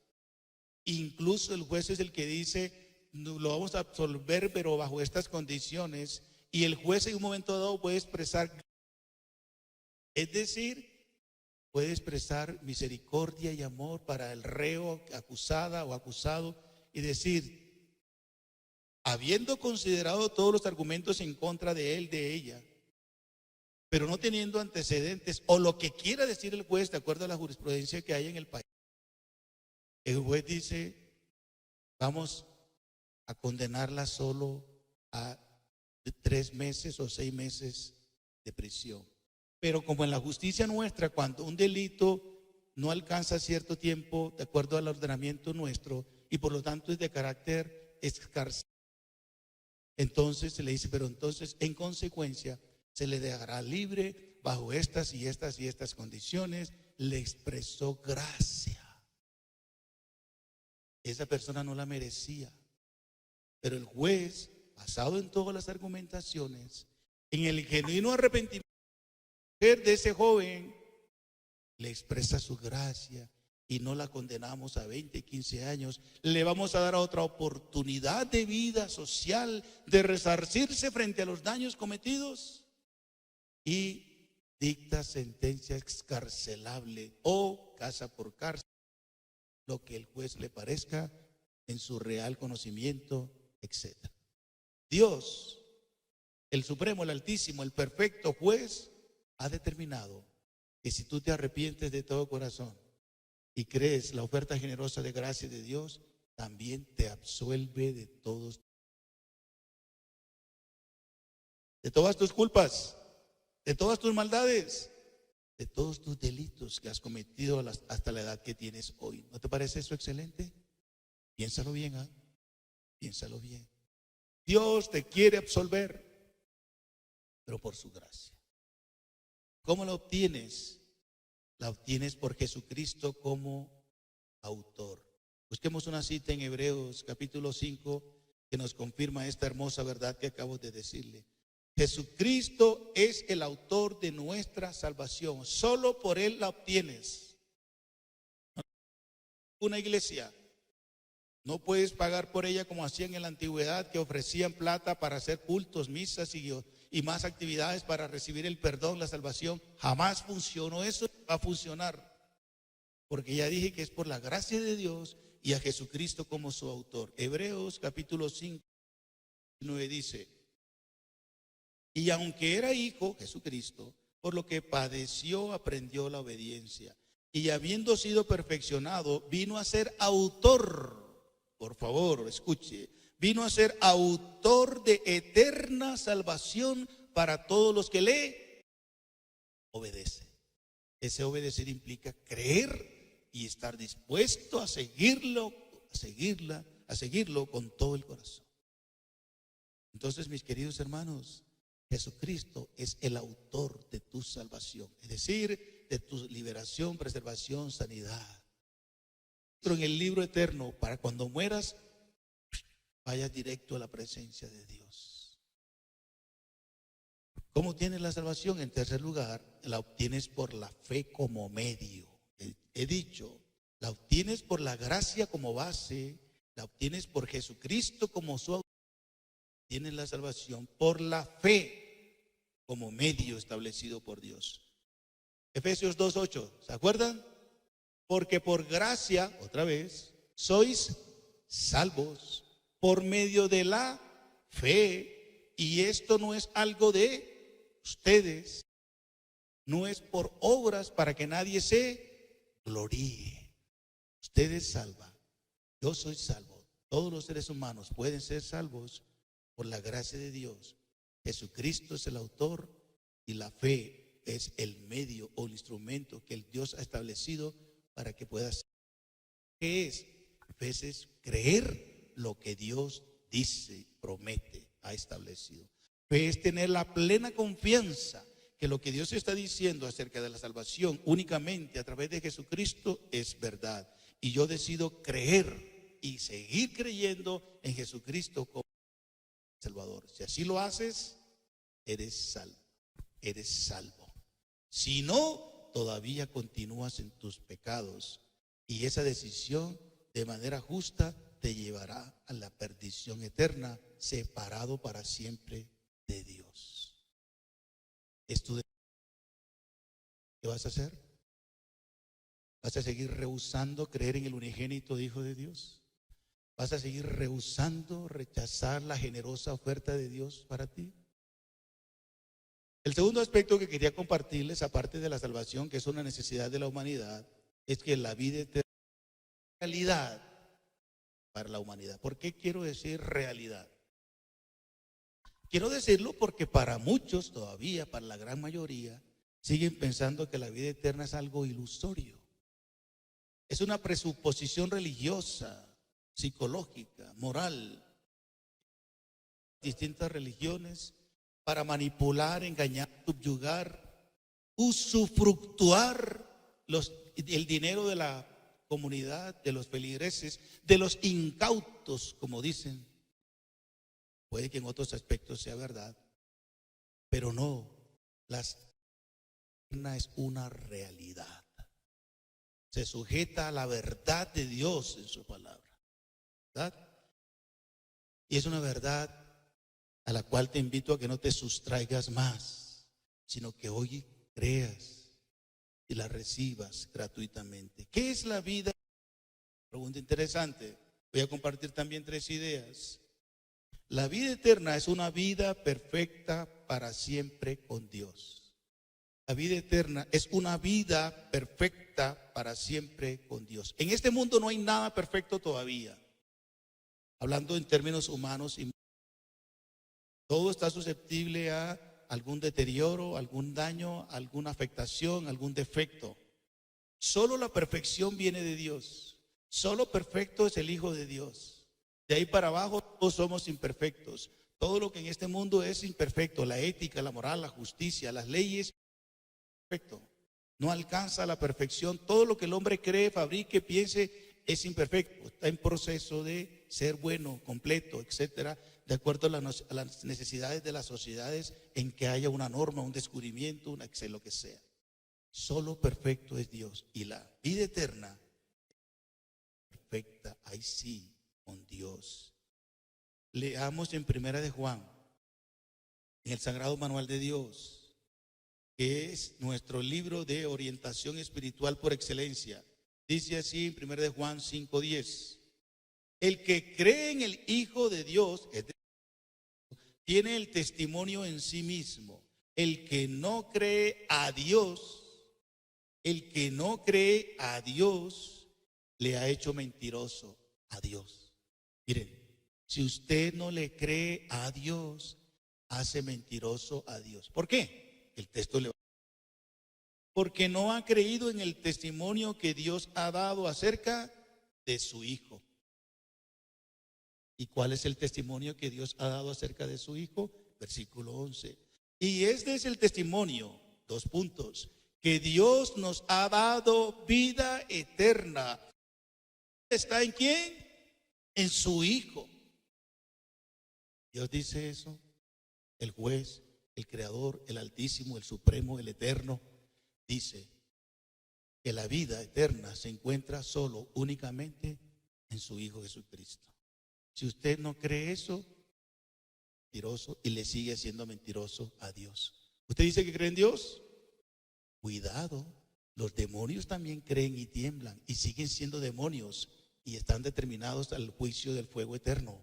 Incluso el juez es el que dice, lo vamos a absolver, pero bajo estas condiciones. Y el juez en un momento dado puede expresar, es decir, puede expresar misericordia y amor para el reo, acusada o acusado, y decir, habiendo considerado todos los argumentos en contra de él, de ella, pero no teniendo antecedentes o lo que quiera decir el juez de acuerdo a la jurisprudencia que hay en el país, el juez dice, vamos a condenarla solo a 3 meses o 6 meses de prisión. Pero como en la justicia nuestra, cuando un delito no alcanza cierto tiempo de acuerdo al ordenamiento nuestro y por lo tanto es de carácter escarcelario, entonces se le dice, pero entonces en consecuencia se le dejará libre bajo estas y estas y estas condiciones. Le expresó gracia. Esa persona no la merecía, pero el juez, basado en todas las argumentaciones, en el genuino arrepentimiento de ese joven, le expresa su gracia y no la condenamos a 20, 15 años. Le vamos a dar otra oportunidad de vida social, de resarcirse frente a los daños cometidos y dicta sentencia excarcelable o casa por cárcel, lo que el juez le parezca en su real conocimiento, etc. Dios, el Supremo, el Altísimo, el perfecto juez, ha determinado que si tú te arrepientes de todo corazón y crees la oferta generosa de gracia de Dios, también te absuelve de todas tus culpas, de todas tus maldades, de todos tus delitos que has cometido hasta la edad que tienes hoy. ¿No te parece eso excelente? Piénsalo bien, ¿eh? Piénsalo bien. Dios te quiere absolver, pero por su gracia. ¿Cómo la obtienes? La obtienes por Jesucristo como autor. Busquemos una cita en Hebreos capítulo 5 que nos confirma esta hermosa verdad que acabo de decirle. Jesucristo es el autor de nuestra salvación. Solo por Él la obtienes. Una iglesia, no puedes pagar por ella como hacían en la antigüedad, que ofrecían plata para hacer cultos, misas y más actividades para recibir el perdón, la salvación. Jamás funcionó eso, va a funcionar. Porque ya dije que es por la gracia de Dios y a Jesucristo como su autor. Hebreos capítulo 5, 9 dice: y aunque era hijo, Jesucristo, por lo que padeció, aprendió la obediencia. Y habiendo sido perfeccionado, vino a ser autor. Por favor, escuche. Vino a ser autor de eterna salvación para todos los que le obedecen. Ese obedecer implica creer y estar dispuesto a seguirlo, a seguirlo con todo el corazón. Entonces, mis queridos hermanos, Jesucristo es el autor de tu salvación, es decir, de tu liberación, preservación, sanidad. Pero en el libro eterno, para cuando mueras, vayas directo a la presencia de Dios. ¿Cómo tienes la salvación? En tercer lugar, la obtienes por la fe como medio. He dicho, la obtienes por la gracia como base, la obtienes por Jesucristo como su autor. Tienes la salvación por la fe como medio establecido por Dios. Efesios 2:8, ¿se acuerdan? Porque por gracia, otra vez, sois salvos por medio de la fe. Y esto no es algo de ustedes, no es por obras para que nadie se gloríe. Ustedes salvan, yo soy salvo. Todos los seres humanos pueden ser salvos por la gracia de Dios. Jesucristo es el autor y la fe es el medio o el instrumento que el Dios ha establecido para que puedas. ¿Qué es? A veces creer lo que Dios dice, promete, ha establecido. Fe es tener la plena confianza que lo que Dios está diciendo acerca de la salvación únicamente a través de Jesucristo es verdad. Y yo decido creer y seguir creyendo en Jesucristo como Salvador. Si así lo haces, eres salvo, eres salvo. Si no, todavía continúas en tus pecados y esa decisión de manera justa te llevará a la perdición eterna, separado para siempre de Dios. ¿Es tu decisión? ¿Qué vas a hacer? ¿Vas a seguir rehusando creer en el unigénito Hijo de Dios? ¿Vas a seguir rehusando rechazar la generosa oferta de Dios para ti? El segundo aspecto que quería compartirles, aparte de la salvación, que es una necesidad de la humanidad, es que la vida eterna es realidad para la humanidad. ¿Por qué quiero decir realidad? Quiero decirlo porque para muchos todavía, para la gran mayoría, siguen pensando que la vida eterna es algo ilusorio. Es una presuposición religiosa, psicológica, moral, distintas religiones para manipular, engañar, subyugar, usufructuar el dinero de la comunidad, de los feligreses, de los incautos, como dicen. Puede que en otros aspectos sea verdad, pero no, la eterna es una realidad. Se sujeta a la verdad de Dios en su palabra, ¿verdad? Y es una verdad a la cual te invito a que no te sustraigas más, sino que hoy creas y la recibas gratuitamente. ¿Qué es la vida? Pregunta interesante. Voy a compartir también 3 ideas. La vida eterna es una vida perfecta para siempre con Dios. La vida eterna es una vida perfecta para siempre con Dios. En este mundo no hay nada perfecto todavía. Hablando en términos humanos, todo está susceptible a algún deterioro, algún daño, alguna afectación, algún defecto. Solo la perfección viene de Dios. Solo perfecto es el Hijo de Dios. De ahí para abajo todos somos imperfectos. Todo lo que en este mundo es imperfecto, la ética, la moral, la justicia, las leyes, perfecto. No alcanza la perfección. Todo lo que el hombre cree, fabrique, piense es imperfecto. Está en proceso de ser bueno, completo, etcétera, de acuerdo a las necesidades de las sociedades en que haya una norma, un descubrimiento, lo que sea. Solo perfecto es Dios. Y la vida eterna perfecta, ahí sí, con Dios. Leamos en Primera de Juan, en el Sagrado Manual de Dios, que es nuestro libro de orientación espiritual por excelencia. Dice así en Primera de Juan 5:10: el que cree en el Hijo de Dios tiene el testimonio en sí mismo. El que no cree a Dios, le ha hecho mentiroso a Dios. Miren, si usted no le cree a Dios, hace mentiroso a Dios. ¿Por qué? El texto le va a decir: porque no ha creído en el testimonio que Dios ha dado acerca de su Hijo. ¿Y cuál es el testimonio que Dios ha dado acerca de su Hijo? Versículo 11. Y este es el testimonio, 2 puntos, que Dios nos ha dado vida eterna. ¿Está en quién? En su Hijo. Dios dice eso. El juez, el creador, el altísimo, el supremo, el eterno, dice que la vida eterna se encuentra solo, únicamente en su Hijo Jesucristo. Si usted no cree eso, mentiroso, y le sigue siendo mentiroso a Dios. ¿Usted dice que cree en Dios? Cuidado, los demonios también creen y tiemblan y siguen siendo demonios y están determinados al juicio del fuego eterno,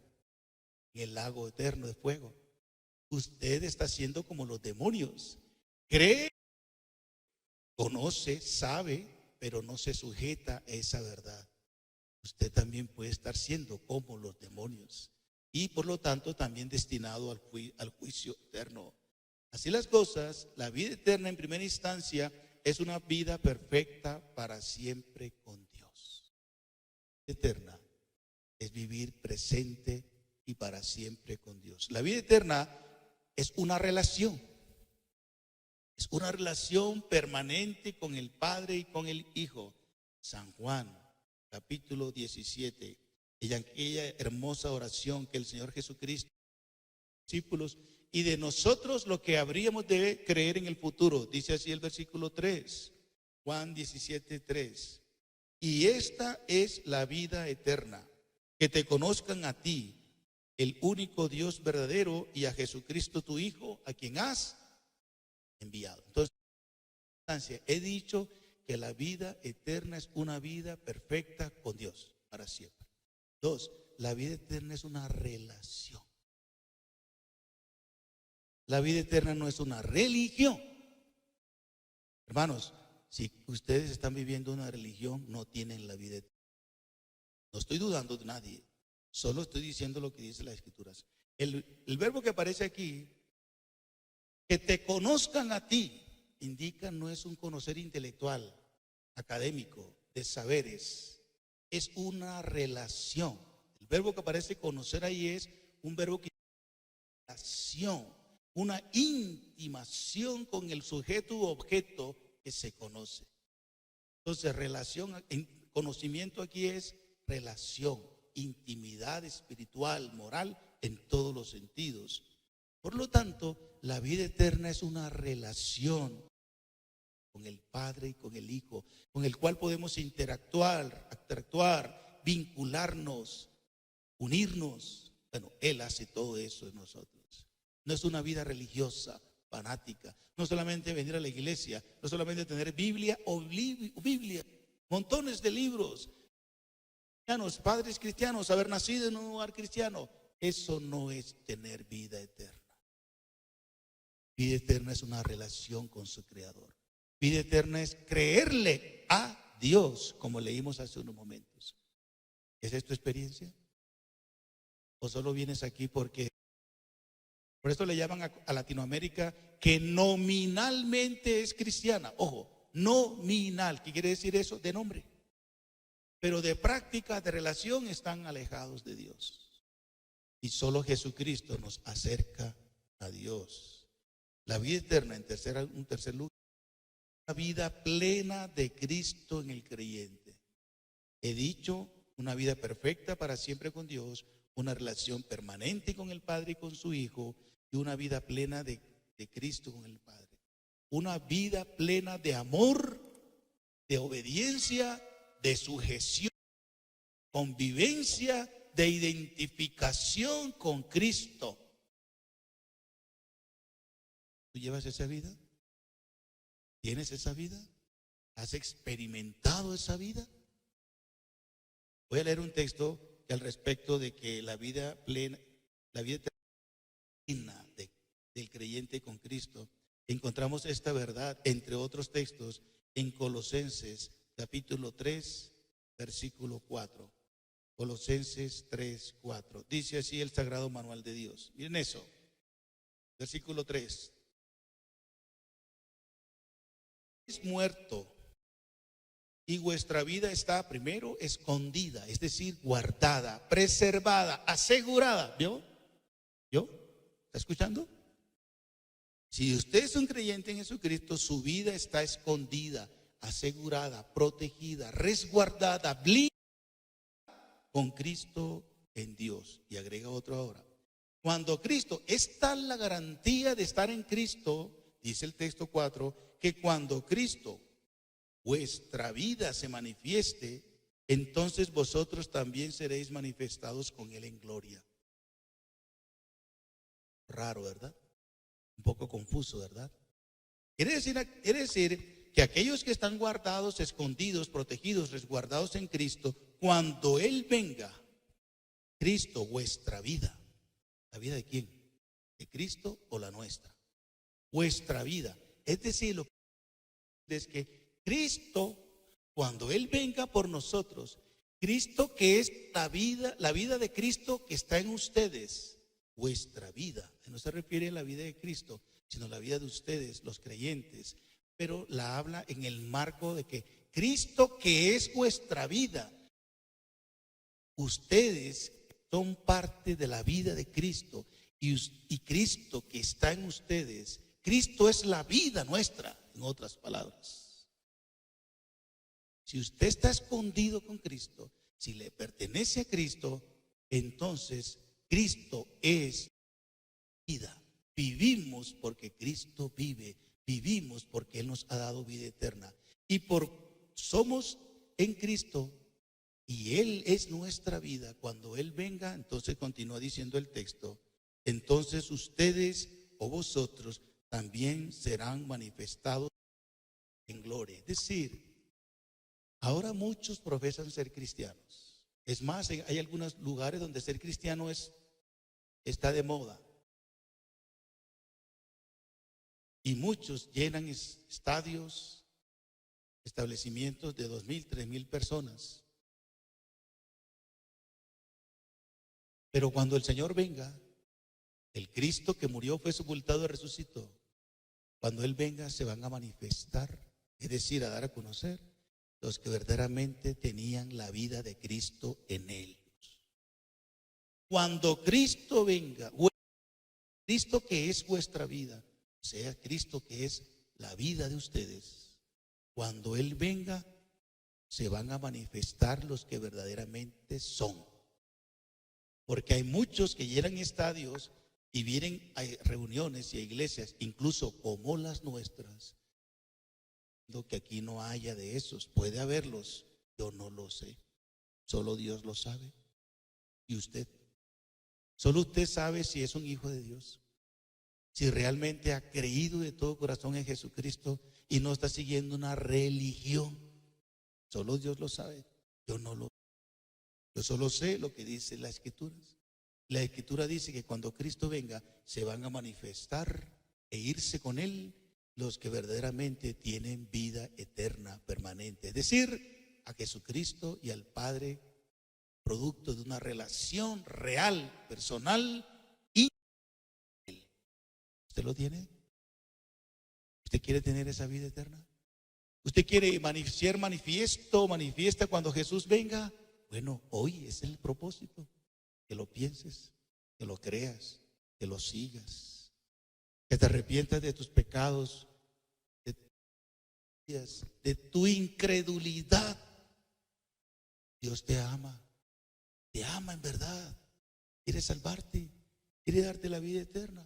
en el lago eterno de fuego. Usted está siendo como los demonios. Cree, conoce, sabe, pero no se sujeta a esa verdad. Usted también puede estar siendo como los demonios y por lo tanto también destinado al juicio eterno. Así las cosas, la vida eterna en primera instancia es una vida perfecta para siempre con Dios. La vida eterna es vivir presente y para siempre con Dios. La vida eterna es una relación permanente con el Padre y con el Hijo. San Juan, capítulo 17, y aquella hermosa oración que el Señor Jesucristo, discípulos, y de nosotros lo que habríamos de creer en el futuro. Dice así el versículo 3, Juan 17:3. Y esta es la vida eterna, que te conozcan a ti, el único Dios verdadero, y a Jesucristo tu Hijo, a quien has enviado. Entonces, he dicho que la vida eterna es una vida perfecta con Dios para siempre. 2, la vida eterna es una relación. La vida eterna no es una religión. Hermanos, si ustedes están viviendo una religión, no tienen la vida eterna. No estoy dudando de nadie, solo estoy diciendo lo que dice las Escrituras. El verbo que aparece aquí, que te conozcan a ti, indica no es un conocer intelectual, académico, de saberes, es una relación. El verbo que aparece conocer ahí es un verbo que relación, una intimación con el sujeto u objeto que se conoce. Entonces, relación, conocimiento aquí es relación, intimidad espiritual, moral, en todos los sentidos. Por lo tanto, la vida eterna es una relación con el Padre y con el Hijo, con el cual podemos interactuar, vincularnos, unirnos. Bueno, Él hace todo eso en nosotros. No es una vida religiosa, fanática. No solamente venir a la iglesia, no solamente tener Biblia o Biblia, montones de libros, padres cristianos, haber nacido en un hogar cristiano. Eso no es tener vida eterna. Vida eterna es una relación con su Creador. Vida eterna es creerle a Dios, como leímos hace unos momentos. ¿Es esta tu experiencia? ¿O solo vienes aquí porque? Por eso le llaman a Latinoamérica que nominalmente es cristiana. Ojo, nominal, ¿qué quiere decir eso? De nombre. Pero de práctica, de relación, están alejados de Dios. Y solo Jesucristo nos acerca a Dios. La vida eterna, en un tercer lugar, Una vida plena de Cristo en el creyente. He dicho, una vida perfecta para siempre con Dios, una relación permanente con el Padre y con su Hijo, y una vida plena de Cristo con el Padre. Una vida plena de amor, de obediencia, de sujeción, convivencia, de identificación con Cristo. ¿Tú llevas esa vida? ¿Tienes esa vida? ¿Has experimentado esa vida? Voy a leer un texto que al respecto de que la vida plena, la vida plena del creyente con Cristo, encontramos esta verdad, entre otros textos, en Colosenses capítulo 3, versículo 4. Colosenses 3, 4. Dice así el Sagrado Manual de Dios. Miren eso. Versículo 3. Es muerto y vuestra vida está primero escondida, es decir, guardada, preservada, asegurada. ¿Vio? ¿Está escuchando? Si usted es un creyente en Jesucristo, su vida está escondida, asegurada, protegida, resguardada, blindada con Cristo en Dios. Y agrega otro ahora. Cuando Cristo, es tal la garantía de estar en Cristo, dice el texto 4, que cuando Cristo, vuestra vida, se manifieste, entonces vosotros también seréis manifestados con Él en gloria. Raro, ¿verdad? Un poco confuso, ¿verdad? Quiere decir que aquellos que están guardados, escondidos, protegidos, resguardados en Cristo, cuando Él venga, Cristo, vuestra vida. ¿La vida de quién? ¿De Cristo o la nuestra? Vuestra vida. Es decir, lo que es que Cristo, cuando Él venga por nosotros, Cristo, que es la vida de Cristo que está en ustedes, vuestra vida. No se refiere a la vida de Cristo, sino la vida de ustedes, los creyentes, pero la habla en el marco de que Cristo, que es vuestra vida, ustedes son parte de la vida de Cristo, y Cristo que está en ustedes, Cristo es la vida nuestra, en otras palabras. Si usted está escondido con Cristo, si le pertenece a Cristo, entonces Cristo es vida. Vivimos porque Cristo vive, vivimos porque Él nos ha dado vida eterna, y somos en Cristo y Él es nuestra vida. Cuando Él venga, entonces continúa diciendo el texto, entonces ustedes o vosotros también serán manifestados en gloria. Es decir, ahora muchos profesan ser cristianos. Es más, hay algunos lugares donde ser cristiano está de moda. Y muchos llenan estadios, establecimientos de 2,000, 3,000 personas. Pero cuando el Señor venga, el Cristo que murió, fue sepultado y resucitó, cuando Él venga se van a manifestar, es decir, a dar a conocer los que verdaderamente tenían la vida de Cristo en ellos. Cuando Cristo venga, Cristo que es vuestra vida, o sea, Cristo que es la vida de ustedes, cuando Él venga, se van a manifestar los que verdaderamente son. Porque hay muchos que llenan estadios y vienen a reuniones y a iglesias, incluso como las nuestras, que aquí no haya de esos. Puede haberlos, yo no lo sé, solo Dios lo sabe. Y usted, solo usted sabe si es un hijo de Dios, si realmente ha creído de todo corazón en Jesucristo y no está siguiendo una religión. Solo Dios lo sabe, yo no lo sé. Yo solo sé lo que dice la Escritura. La Escritura dice que cuando Cristo venga se van a manifestar e irse con Él los que verdaderamente tienen vida eterna permanente, es decir, a Jesucristo y al Padre, producto de una relación real, personal, y Él. ¿Usted lo tiene? ¿Usted quiere tener esa vida eterna? ¿Usted quiere ser manifiesta cuando Jesús venga? Bueno, hoy es el propósito, que lo pienses, que lo creas, que lo sigas, que te arrepientas de tus pecados, de tu incredulidad, Dios te ama en verdad, quiere salvarte, quiere darte la vida eterna.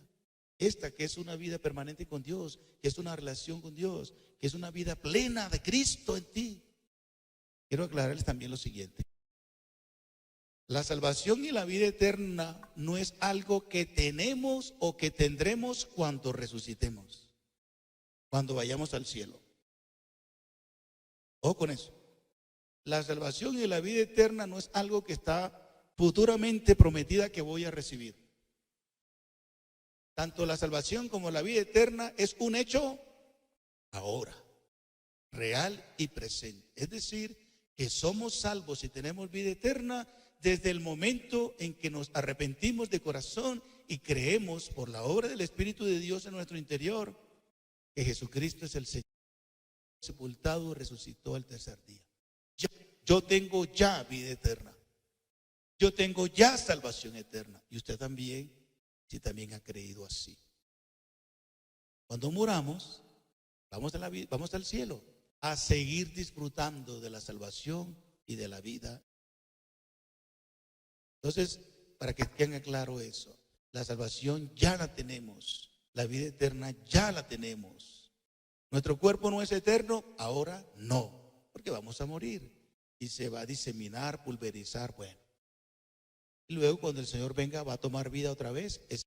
Esta que es una vida permanente con Dios, que es una relación con Dios, que es una vida plena de Cristo en ti. Quiero aclararles también lo siguiente. La salvación y la vida eterna no es algo que tenemos o que tendremos cuando resucitemos, cuando vayamos al cielo. Ojo con eso. La salvación y la vida eterna no es algo que está futuramente prometida que voy a recibir. Tanto la salvación como la vida eterna es un hecho ahora, real y presente. Es decir, que somos salvos y tenemos vida eterna desde el momento en que nos arrepentimos de corazón y creemos por la obra del Espíritu de Dios en nuestro interior que Jesucristo es el Señor, sepultado y resucitó al tercer día. Yo tengo ya vida eterna. Yo tengo ya salvación eterna. Y usted también, si también ha creído así. Cuando muramos, vamos al cielo a seguir disfrutando de la salvación y de la vida. Entonces, para que tenga claro eso, la salvación ya la tenemos, la vida eterna ya la tenemos. Nuestro cuerpo no es eterno, ahora no, porque vamos a morir y se va a diseminar, pulverizar, bueno. Y luego cuando el Señor venga va a tomar vida otra vez, es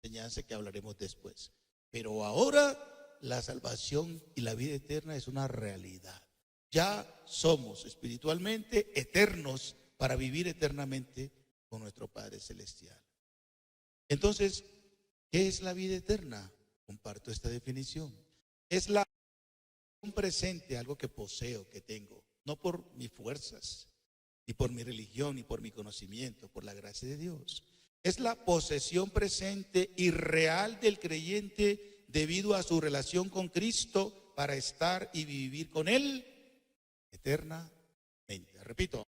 enseñanza que hablaremos después. Pero ahora la salvación y la vida eterna es una realidad. Ya somos espiritualmente eternos para vivir eternamente con nuestro Padre Celestial. Entonces, ¿qué es la vida eterna? Comparto esta definición. Es la presente, algo que poseo, que tengo, no por mis fuerzas, ni por mi religión, ni por mi conocimiento, por la gracia de Dios. Es la posesión presente y real del creyente debido a su relación con Cristo para estar y vivir con Él eternamente. Repito,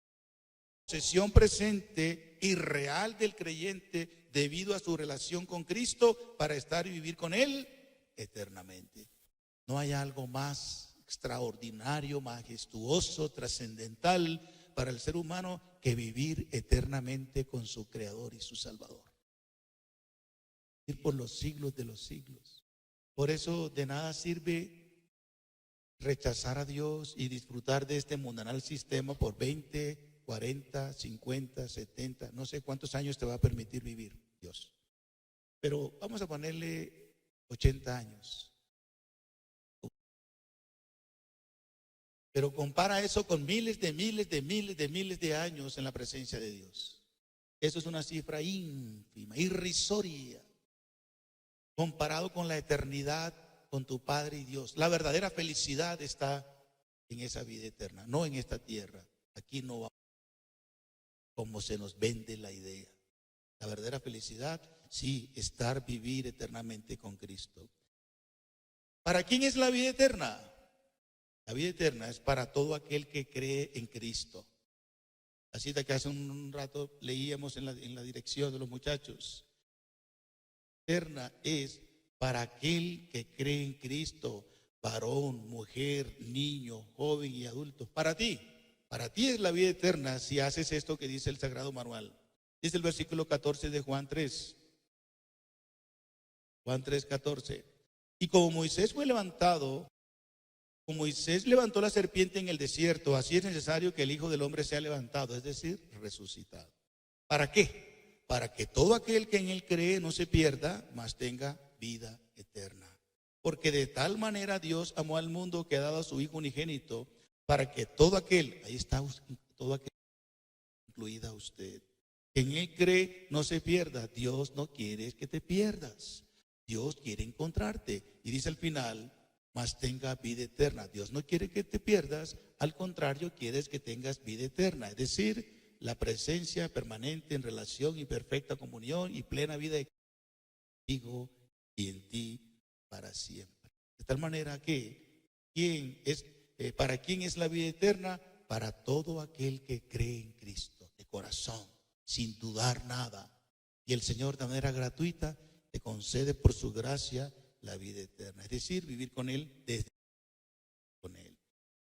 posesión presente y real del creyente debido a su relación con Cristo para estar y vivir con Él eternamente. No hay algo más extraordinario, majestuoso, trascendental para el ser humano que vivir eternamente con su Creador y su Salvador. Ir por los siglos de los siglos. Por eso de nada sirve rechazar a Dios y disfrutar de este mundanal sistema por 20, 40, 50, 70, no sé cuántos años te va a permitir vivir Dios. Pero vamos a ponerle 80 años. Pero compara eso con miles de años en la presencia de Dios. Eso es una cifra ínfima, irrisoria, comparado con la eternidad con tu Padre y Dios. La verdadera felicidad está en esa vida eterna, no en esta tierra. Aquí no va como se nos vende la idea. La verdadera felicidad, sí, vivir eternamente con Cristo. ¿Para quién es la vida eterna? La vida eterna es para todo aquel que cree en Cristo. La cita que hace un rato leíamos en la dirección de los muchachos. La vida eterna es para aquel que cree en Cristo, varón, mujer, niño, joven y adulto. Para ti es la vida eterna si haces esto que dice el Sagrado Manual. Dice el versículo 14 de Juan 3. Juan 3:14. Y como Moisés levantó la serpiente en el desierto, así es necesario que el Hijo del Hombre sea levantado, es decir, resucitado. ¿Para qué? Para que todo aquel que en él cree no se pierda, mas tenga vida eterna. Porque de tal manera Dios amó al mundo que ha dado a su Hijo unigénito, para que todo aquel, ahí está, todo aquel, incluida usted, que en él cree no se pierda. Dios no quiere que te pierdas. Dios quiere encontrarte. Y dice al final, mas tenga vida eterna. Dios no quiere que te pierdas, al contrario, quieres que tengas vida eterna, es decir, la presencia permanente en relación y perfecta comunión y plena vida contigo y en ti para siempre. De tal manera que, ¿para quién es la vida eterna? Para todo aquel que cree en Cristo, de corazón, sin dudar nada. Y el Señor de manera gratuita te concede por su gracia la vida eterna, es decir, vivir con Él desde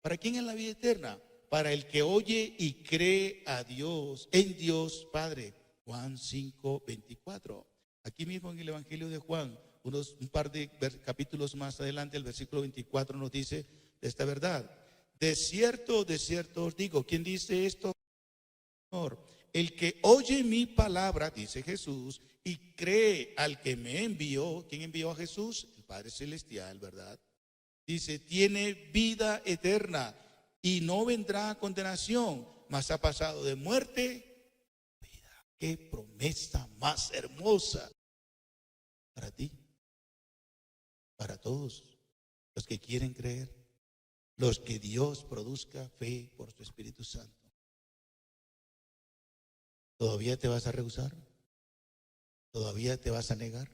¿Para quién es la vida eterna? Para el que oye y cree a Dios, en Dios Padre. Juan 5:24. Aquí mismo en el Evangelio de Juan, un par de capítulos más adelante, el versículo 24 nos dice de esta verdad. De cierto os digo. ¿Quién dice esto? El que oye mi palabra, dice Jesús, y cree al que me envió. ¿Quién envió a Jesús? El Padre Celestial, ¿verdad? Dice, tiene vida eterna y no vendrá a condenación, mas ha pasado de muerte a vida. Qué promesa más hermosa para ti, para todos los que quieren creer, los que Dios produzca fe por su Espíritu Santo. ¿Todavía te vas a rehusar? ¿Todavía te vas a negar?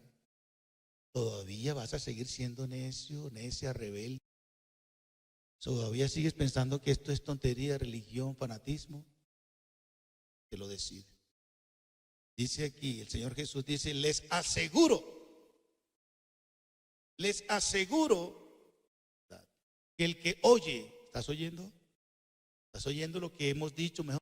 ¿Todavía vas a seguir siendo necio, necia, rebelde? ¿Todavía sigues pensando que esto es tontería, religión, fanatismo? Que lo decide. Dice aquí, el Señor Jesús dice, les aseguro que el que oye, ¿estás oyendo? ¿Estás oyendo lo que hemos dicho? Mejor.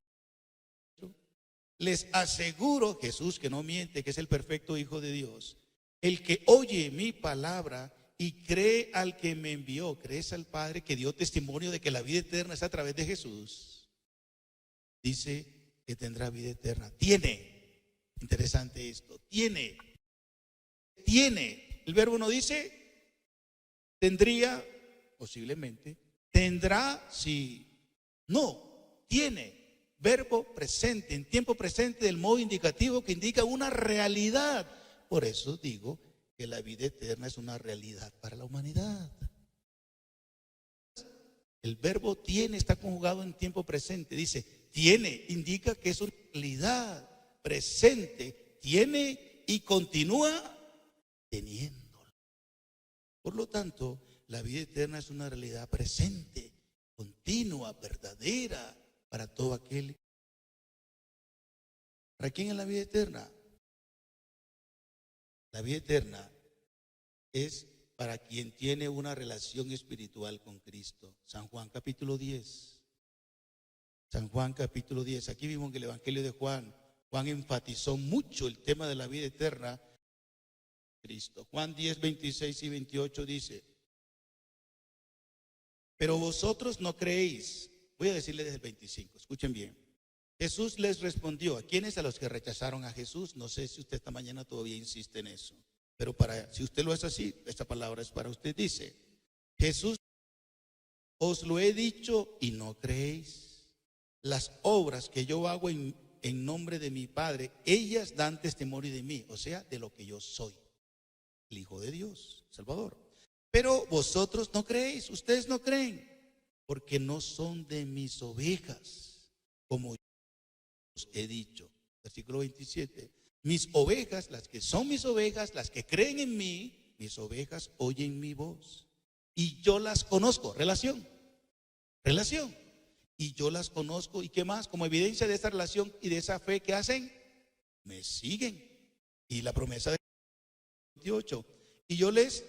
Les aseguro, Jesús que no miente, que es el perfecto Hijo de Dios, el que oye mi palabra y cree al que me envió, crees al Padre que dio testimonio de que la vida eterna es a través de Jesús, dice que tendrá vida eterna. Tiene, interesante esto, tiene, el verbo no dice tendría, posiblemente, tendrá, si no, tiene. Verbo presente, en tiempo presente, del modo indicativo que indica una realidad. Por eso digo que la vida eterna es una realidad para la humanidad. El verbo tiene está conjugado en tiempo presente. Dice, tiene, indica que es una realidad presente. Tiene y continúa teniéndola. Por lo tanto, la vida eterna es una realidad presente, continua, verdadera, para todo aquel. ¿Para quién es la vida eterna? La vida eterna es para quien tiene una relación espiritual con Cristo. San Juan capítulo 10. San Juan capítulo 10. Aquí vimos en el Evangelio de Juan, Juan enfatizó mucho el tema de la vida eterna. Cristo. Juan 10, 26 y 28 dice, pero vosotros no creéis. Voy a decirle desde el 25, escuchen bien. Jesús les respondió, ¿a quiénes? A los que rechazaron a Jesús. No sé si usted esta mañana todavía insiste en eso, pero si usted lo hace así, esta palabra es para usted. Dice, Jesús, os lo he dicho y no creéis. Las obras que yo hago en nombre de mi Padre, ellas dan testimonio de mí, o sea, de lo que yo soy, el Hijo de Dios, Salvador. Pero vosotros no creéis, ustedes no creen, porque no son de mis ovejas, como yo os he dicho. Versículo 27. Mis ovejas, las que son mis ovejas, las que creen en mí, mis ovejas oyen mi voz. Y yo las conozco. Relación. Y yo las conozco. ¿Y qué más? Como evidencia de esta relación y de esa fe que hacen, me siguen. Y la promesa de 28. Y yo les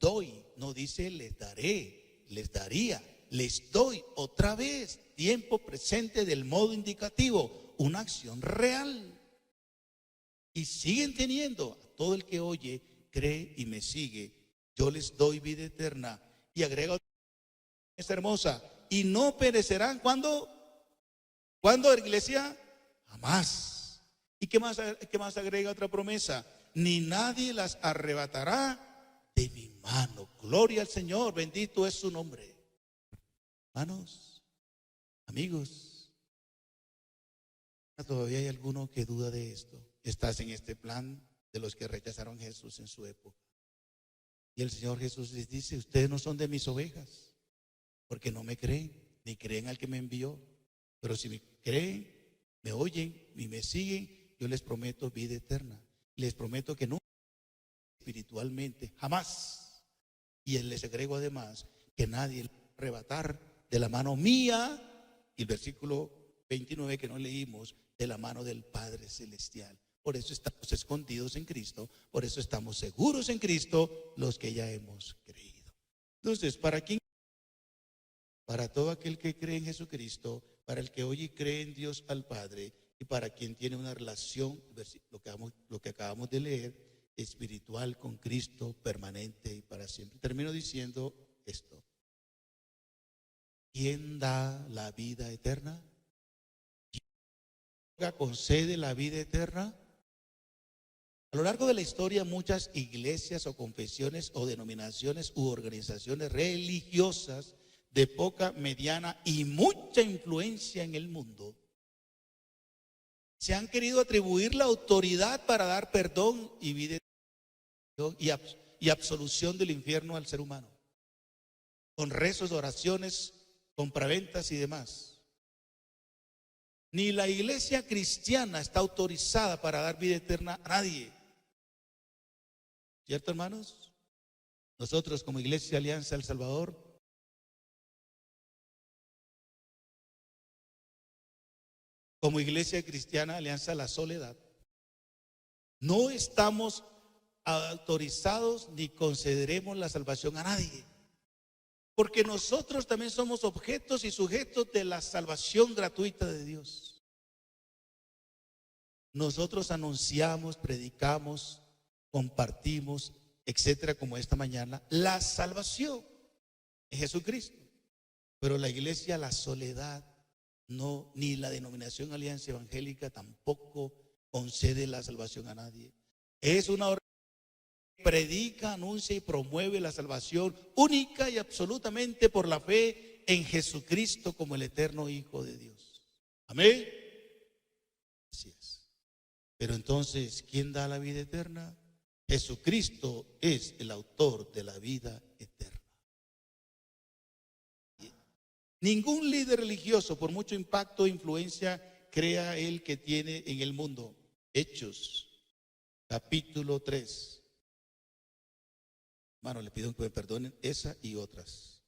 doy, no dice les daré, les daría. Les doy otra vez, tiempo presente del modo indicativo, una acción real. Y siguen teniendo, a todo el que oye, cree y me sigue, yo les doy vida eterna. Y agrega otra cosa hermosa, y no perecerán. ¿Cuándo, iglesia? Jamás. ¿Y qué más agrega otra promesa? Ni nadie las arrebatará de mi mano. Gloria al Señor, bendito es su nombre. Hermanos, amigos, todavía hay alguno que duda de esto. Estás en este plan de los que rechazaron a Jesús en su época. Y el Señor Jesús les dice, ustedes no son de mis ovejas, porque no me creen, ni creen al que me envió. Pero si me creen, me oyen y me siguen, yo les prometo vida eterna. Les prometo que no espiritualmente, jamás. Y les agrego además que nadie le va a arrebatar de la mano mía, y el versículo 29 que no leímos, de la mano del Padre Celestial. Por eso estamos escondidos en Cristo, por eso estamos seguros en Cristo, los que ya hemos creído. Entonces, ¿para quién para todo aquel que cree en Jesucristo, para el que oye y cree en Dios al Padre, y para quien tiene una relación, lo que acabamos de leer, espiritual con Cristo, permanente y para siempre. Termino diciendo esto: ¿quién da la vida eterna? ¿Quién concede la vida eterna? A lo largo de la historia, muchas iglesias o confesiones o denominaciones u organizaciones religiosas de poca, mediana y mucha influencia en el mundo se han querido atribuir la autoridad para dar perdón y vida y absolución del infierno al ser humano, con rezos, oraciones, compraventas y demás. Ni la iglesia cristiana está autorizada para dar vida eterna a nadie. ¿Cierto, hermanos? Nosotros como Iglesia Alianza El Salvador como Iglesia Cristiana Alianza La Soledad no estamos autorizados ni concederemos la salvación a nadie, porque nosotros también somos objetos y sujetos de la salvación gratuita de Dios. Nosotros anunciamos, predicamos, compartimos, etcétera, como esta mañana, la salvación en Jesucristo. Pero la iglesia La Soledad no, ni la denominación Alianza Evangélica tampoco concede la salvación a nadie. Es una organización que predica, anuncia y promueve la salvación única y absolutamente por la fe en Jesucristo como el eterno Hijo de Dios. Amén. Así es. Pero entonces, ¿quién da la vida eterna? Jesucristo es el autor de la vida eterna. Ningún líder religioso, por mucho impacto e influencia crea él que tiene en el mundo. Hechos, capítulo 3. Hermano, le pido que me perdonen esa y otras.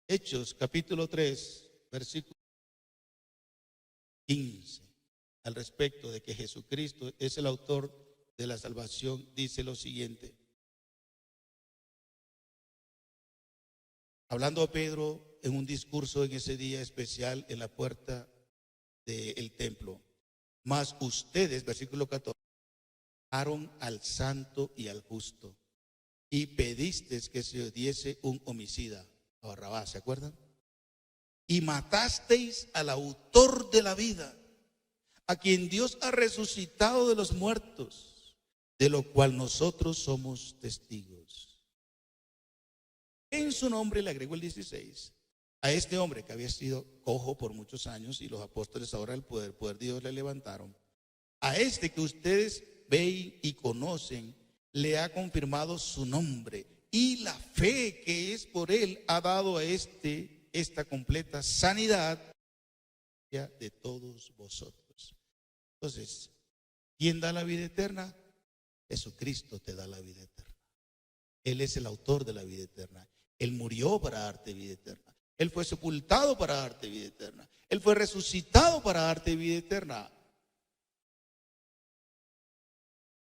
Hechos, capítulo 3, versículo 15. Al respecto de que Jesucristo es el autor de la salvación, dice lo siguiente. Hablando a Pedro en un discurso en ese día especial en la puerta del templo. Mas ustedes, versículo 14, amaron al santo y al justo y pedisteis que se os diese un homicida, a Barrabás, ¿se acuerdan? Y matasteis al autor de la vida, a quien Dios ha resucitado de los muertos, de lo cual nosotros somos testigos. En su nombre le agregó el 16, a este hombre que había sido cojo por muchos años y los apóstoles ahora el poder de Dios le levantaron. A este que ustedes ven y conocen, le ha confirmado su nombre y la fe que es por él ha dado a esta completa sanidad de todos vosotros. Entonces, ¿quién da la vida eterna? Jesucristo te da la vida eterna. Él es el autor de la vida eterna. Él murió para darte vida eterna. Él fue sepultado para darte vida eterna. Él fue resucitado para darte vida eterna.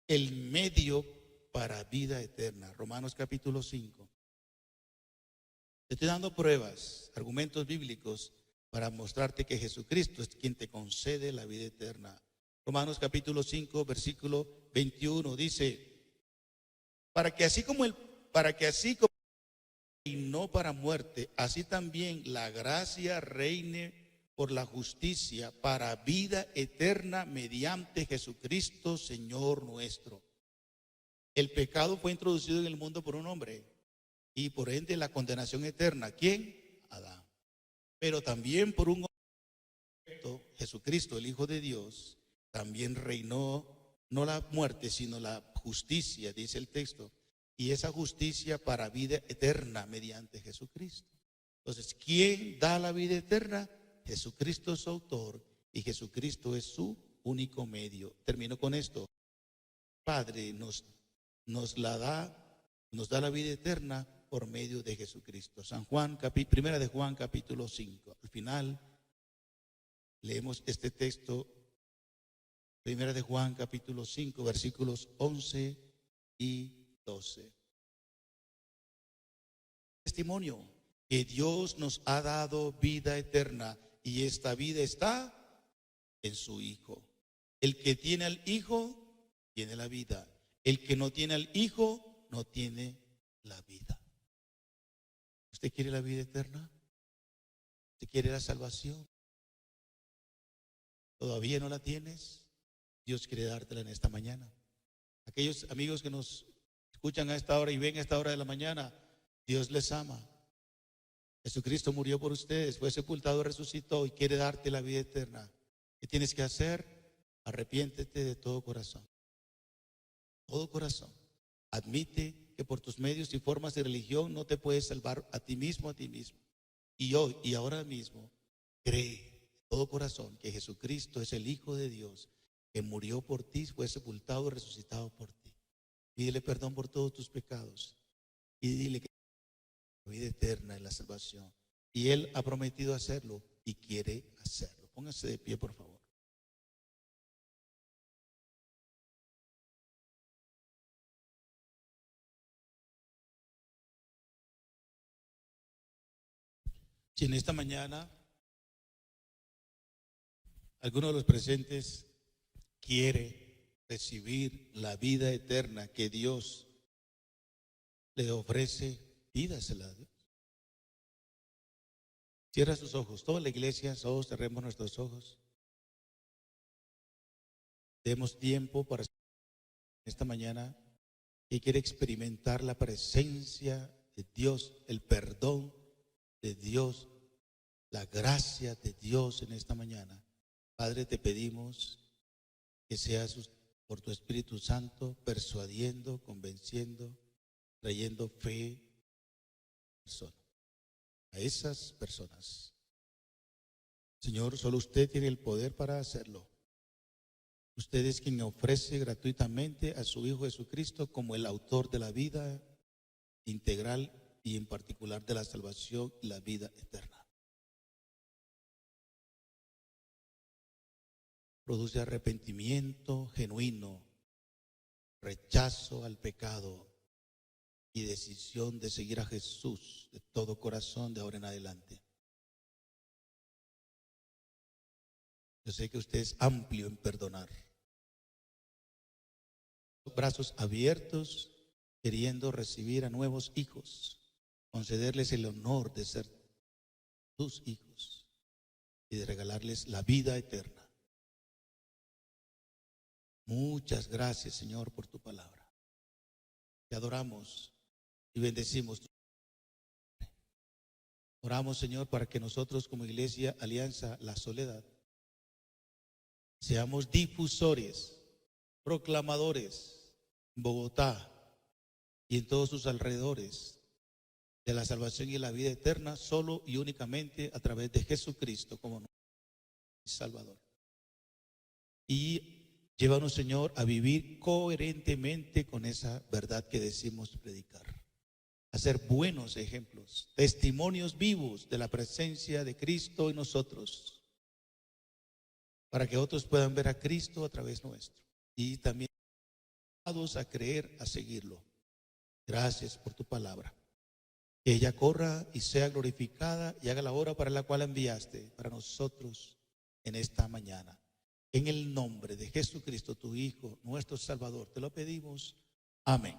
El medio para vida eterna. Romanos capítulo 5. Te estoy dando pruebas, argumentos bíblicos para mostrarte que Jesucristo es quien te concede la vida eterna. Romanos capítulo 5, versículo 21 dice: para que así como reinó para muerte, así también la gracia reine por la justicia para vida eterna mediante Jesucristo Señor nuestro. El pecado fue introducido en el mundo por un hombre y por ende la condenación eterna. ¿Quién? Adán. Pero también por un hombre, Jesucristo, el Hijo de Dios, también reinó no la muerte sino la justicia, dice el texto. Y esa justicia para vida eterna mediante Jesucristo. Entonces, ¿quién da la vida eterna? Jesucristo es su autor y Jesucristo es su único medio. Termino con esto. Padre nos da la vida eterna por medio de Jesucristo. Primera de Juan capítulo 5. Al final leemos este texto. Primera de Juan capítulo 5 versículos 11 y 12. testimonio, que Dios nos ha dado vida eterna y esta vida está en su Hijo. El que tiene al Hijo tiene la vida. El que no tiene al Hijo no tiene la vida. ¿Usted quiere la vida eterna? ¿Usted quiere la salvación? ¿Todavía no la tienes? Dios quiere dártela en esta mañana. Aquellos amigos que nos escuchan a esta hora y ven a esta hora de la mañana, Dios les ama. Jesucristo murió por ustedes, fue sepultado, resucitó y quiere darte la vida eterna. ¿Qué tienes que hacer? Arrepiéntete de todo corazón. Todo corazón. Admite que por tus medios y formas de religión no te puedes salvar a ti mismo, Y hoy y ahora mismo, cree de todo corazón que Jesucristo es el Hijo de Dios, que murió por ti, fue sepultado y resucitado por ti. Pídele perdón por todos tus pecados y dile que la vida eterna es la salvación. Y Él ha prometido hacerlo y quiere hacerlo. Póngase de pie, por favor. Si en esta mañana alguno de los presentes quiere recibir la vida eterna que Dios le ofrece, pídasela a Dios. Cierra sus ojos. Toda la iglesia, todos cerremos nuestros ojos. Demos tiempo para esta mañana que quiere experimentar la presencia de Dios, el perdón de Dios, la gracia de Dios en esta mañana. Padre, te pedimos que seas por tu Espíritu Santo persuadiendo, convenciendo, trayendo fe a esas personas. Señor, solo usted tiene el poder para hacerlo. Usted es quien ofrece gratuitamente a su Hijo Jesucristo como el autor de la vida integral y en particular de la salvación y la vida eterna. Produce arrepentimiento genuino, rechazo al pecado y decisión de seguir a Jesús de todo corazón de ahora en adelante. Yo sé que usted es amplio en perdonar. Brazos abiertos, queriendo recibir a nuevos hijos, concederles el honor de ser tus hijos y de regalarles la vida eterna. Muchas gracias, Señor, por tu palabra. Te adoramos y bendecimos tu nombre. Oramos, Señor, para que nosotros como Iglesia Alianza La Soledad seamos difusores, proclamadores en Bogotá y en todos sus alrededores de la salvación y la vida eterna solo y únicamente a través de Jesucristo como nuestro Salvador. Y llévanos, Señor, a vivir coherentemente con esa verdad que decimos predicar. A ser buenos ejemplos, testimonios vivos de la presencia de Cristo en nosotros, para que otros puedan ver a Cristo a través nuestro y también a creer, a seguirlo. Gracias por tu palabra. Que ella corra y sea glorificada y haga la obra para la cual enviaste para nosotros en esta mañana. En el nombre de Jesucristo, tu Hijo, nuestro Salvador, te lo pedimos. Amén.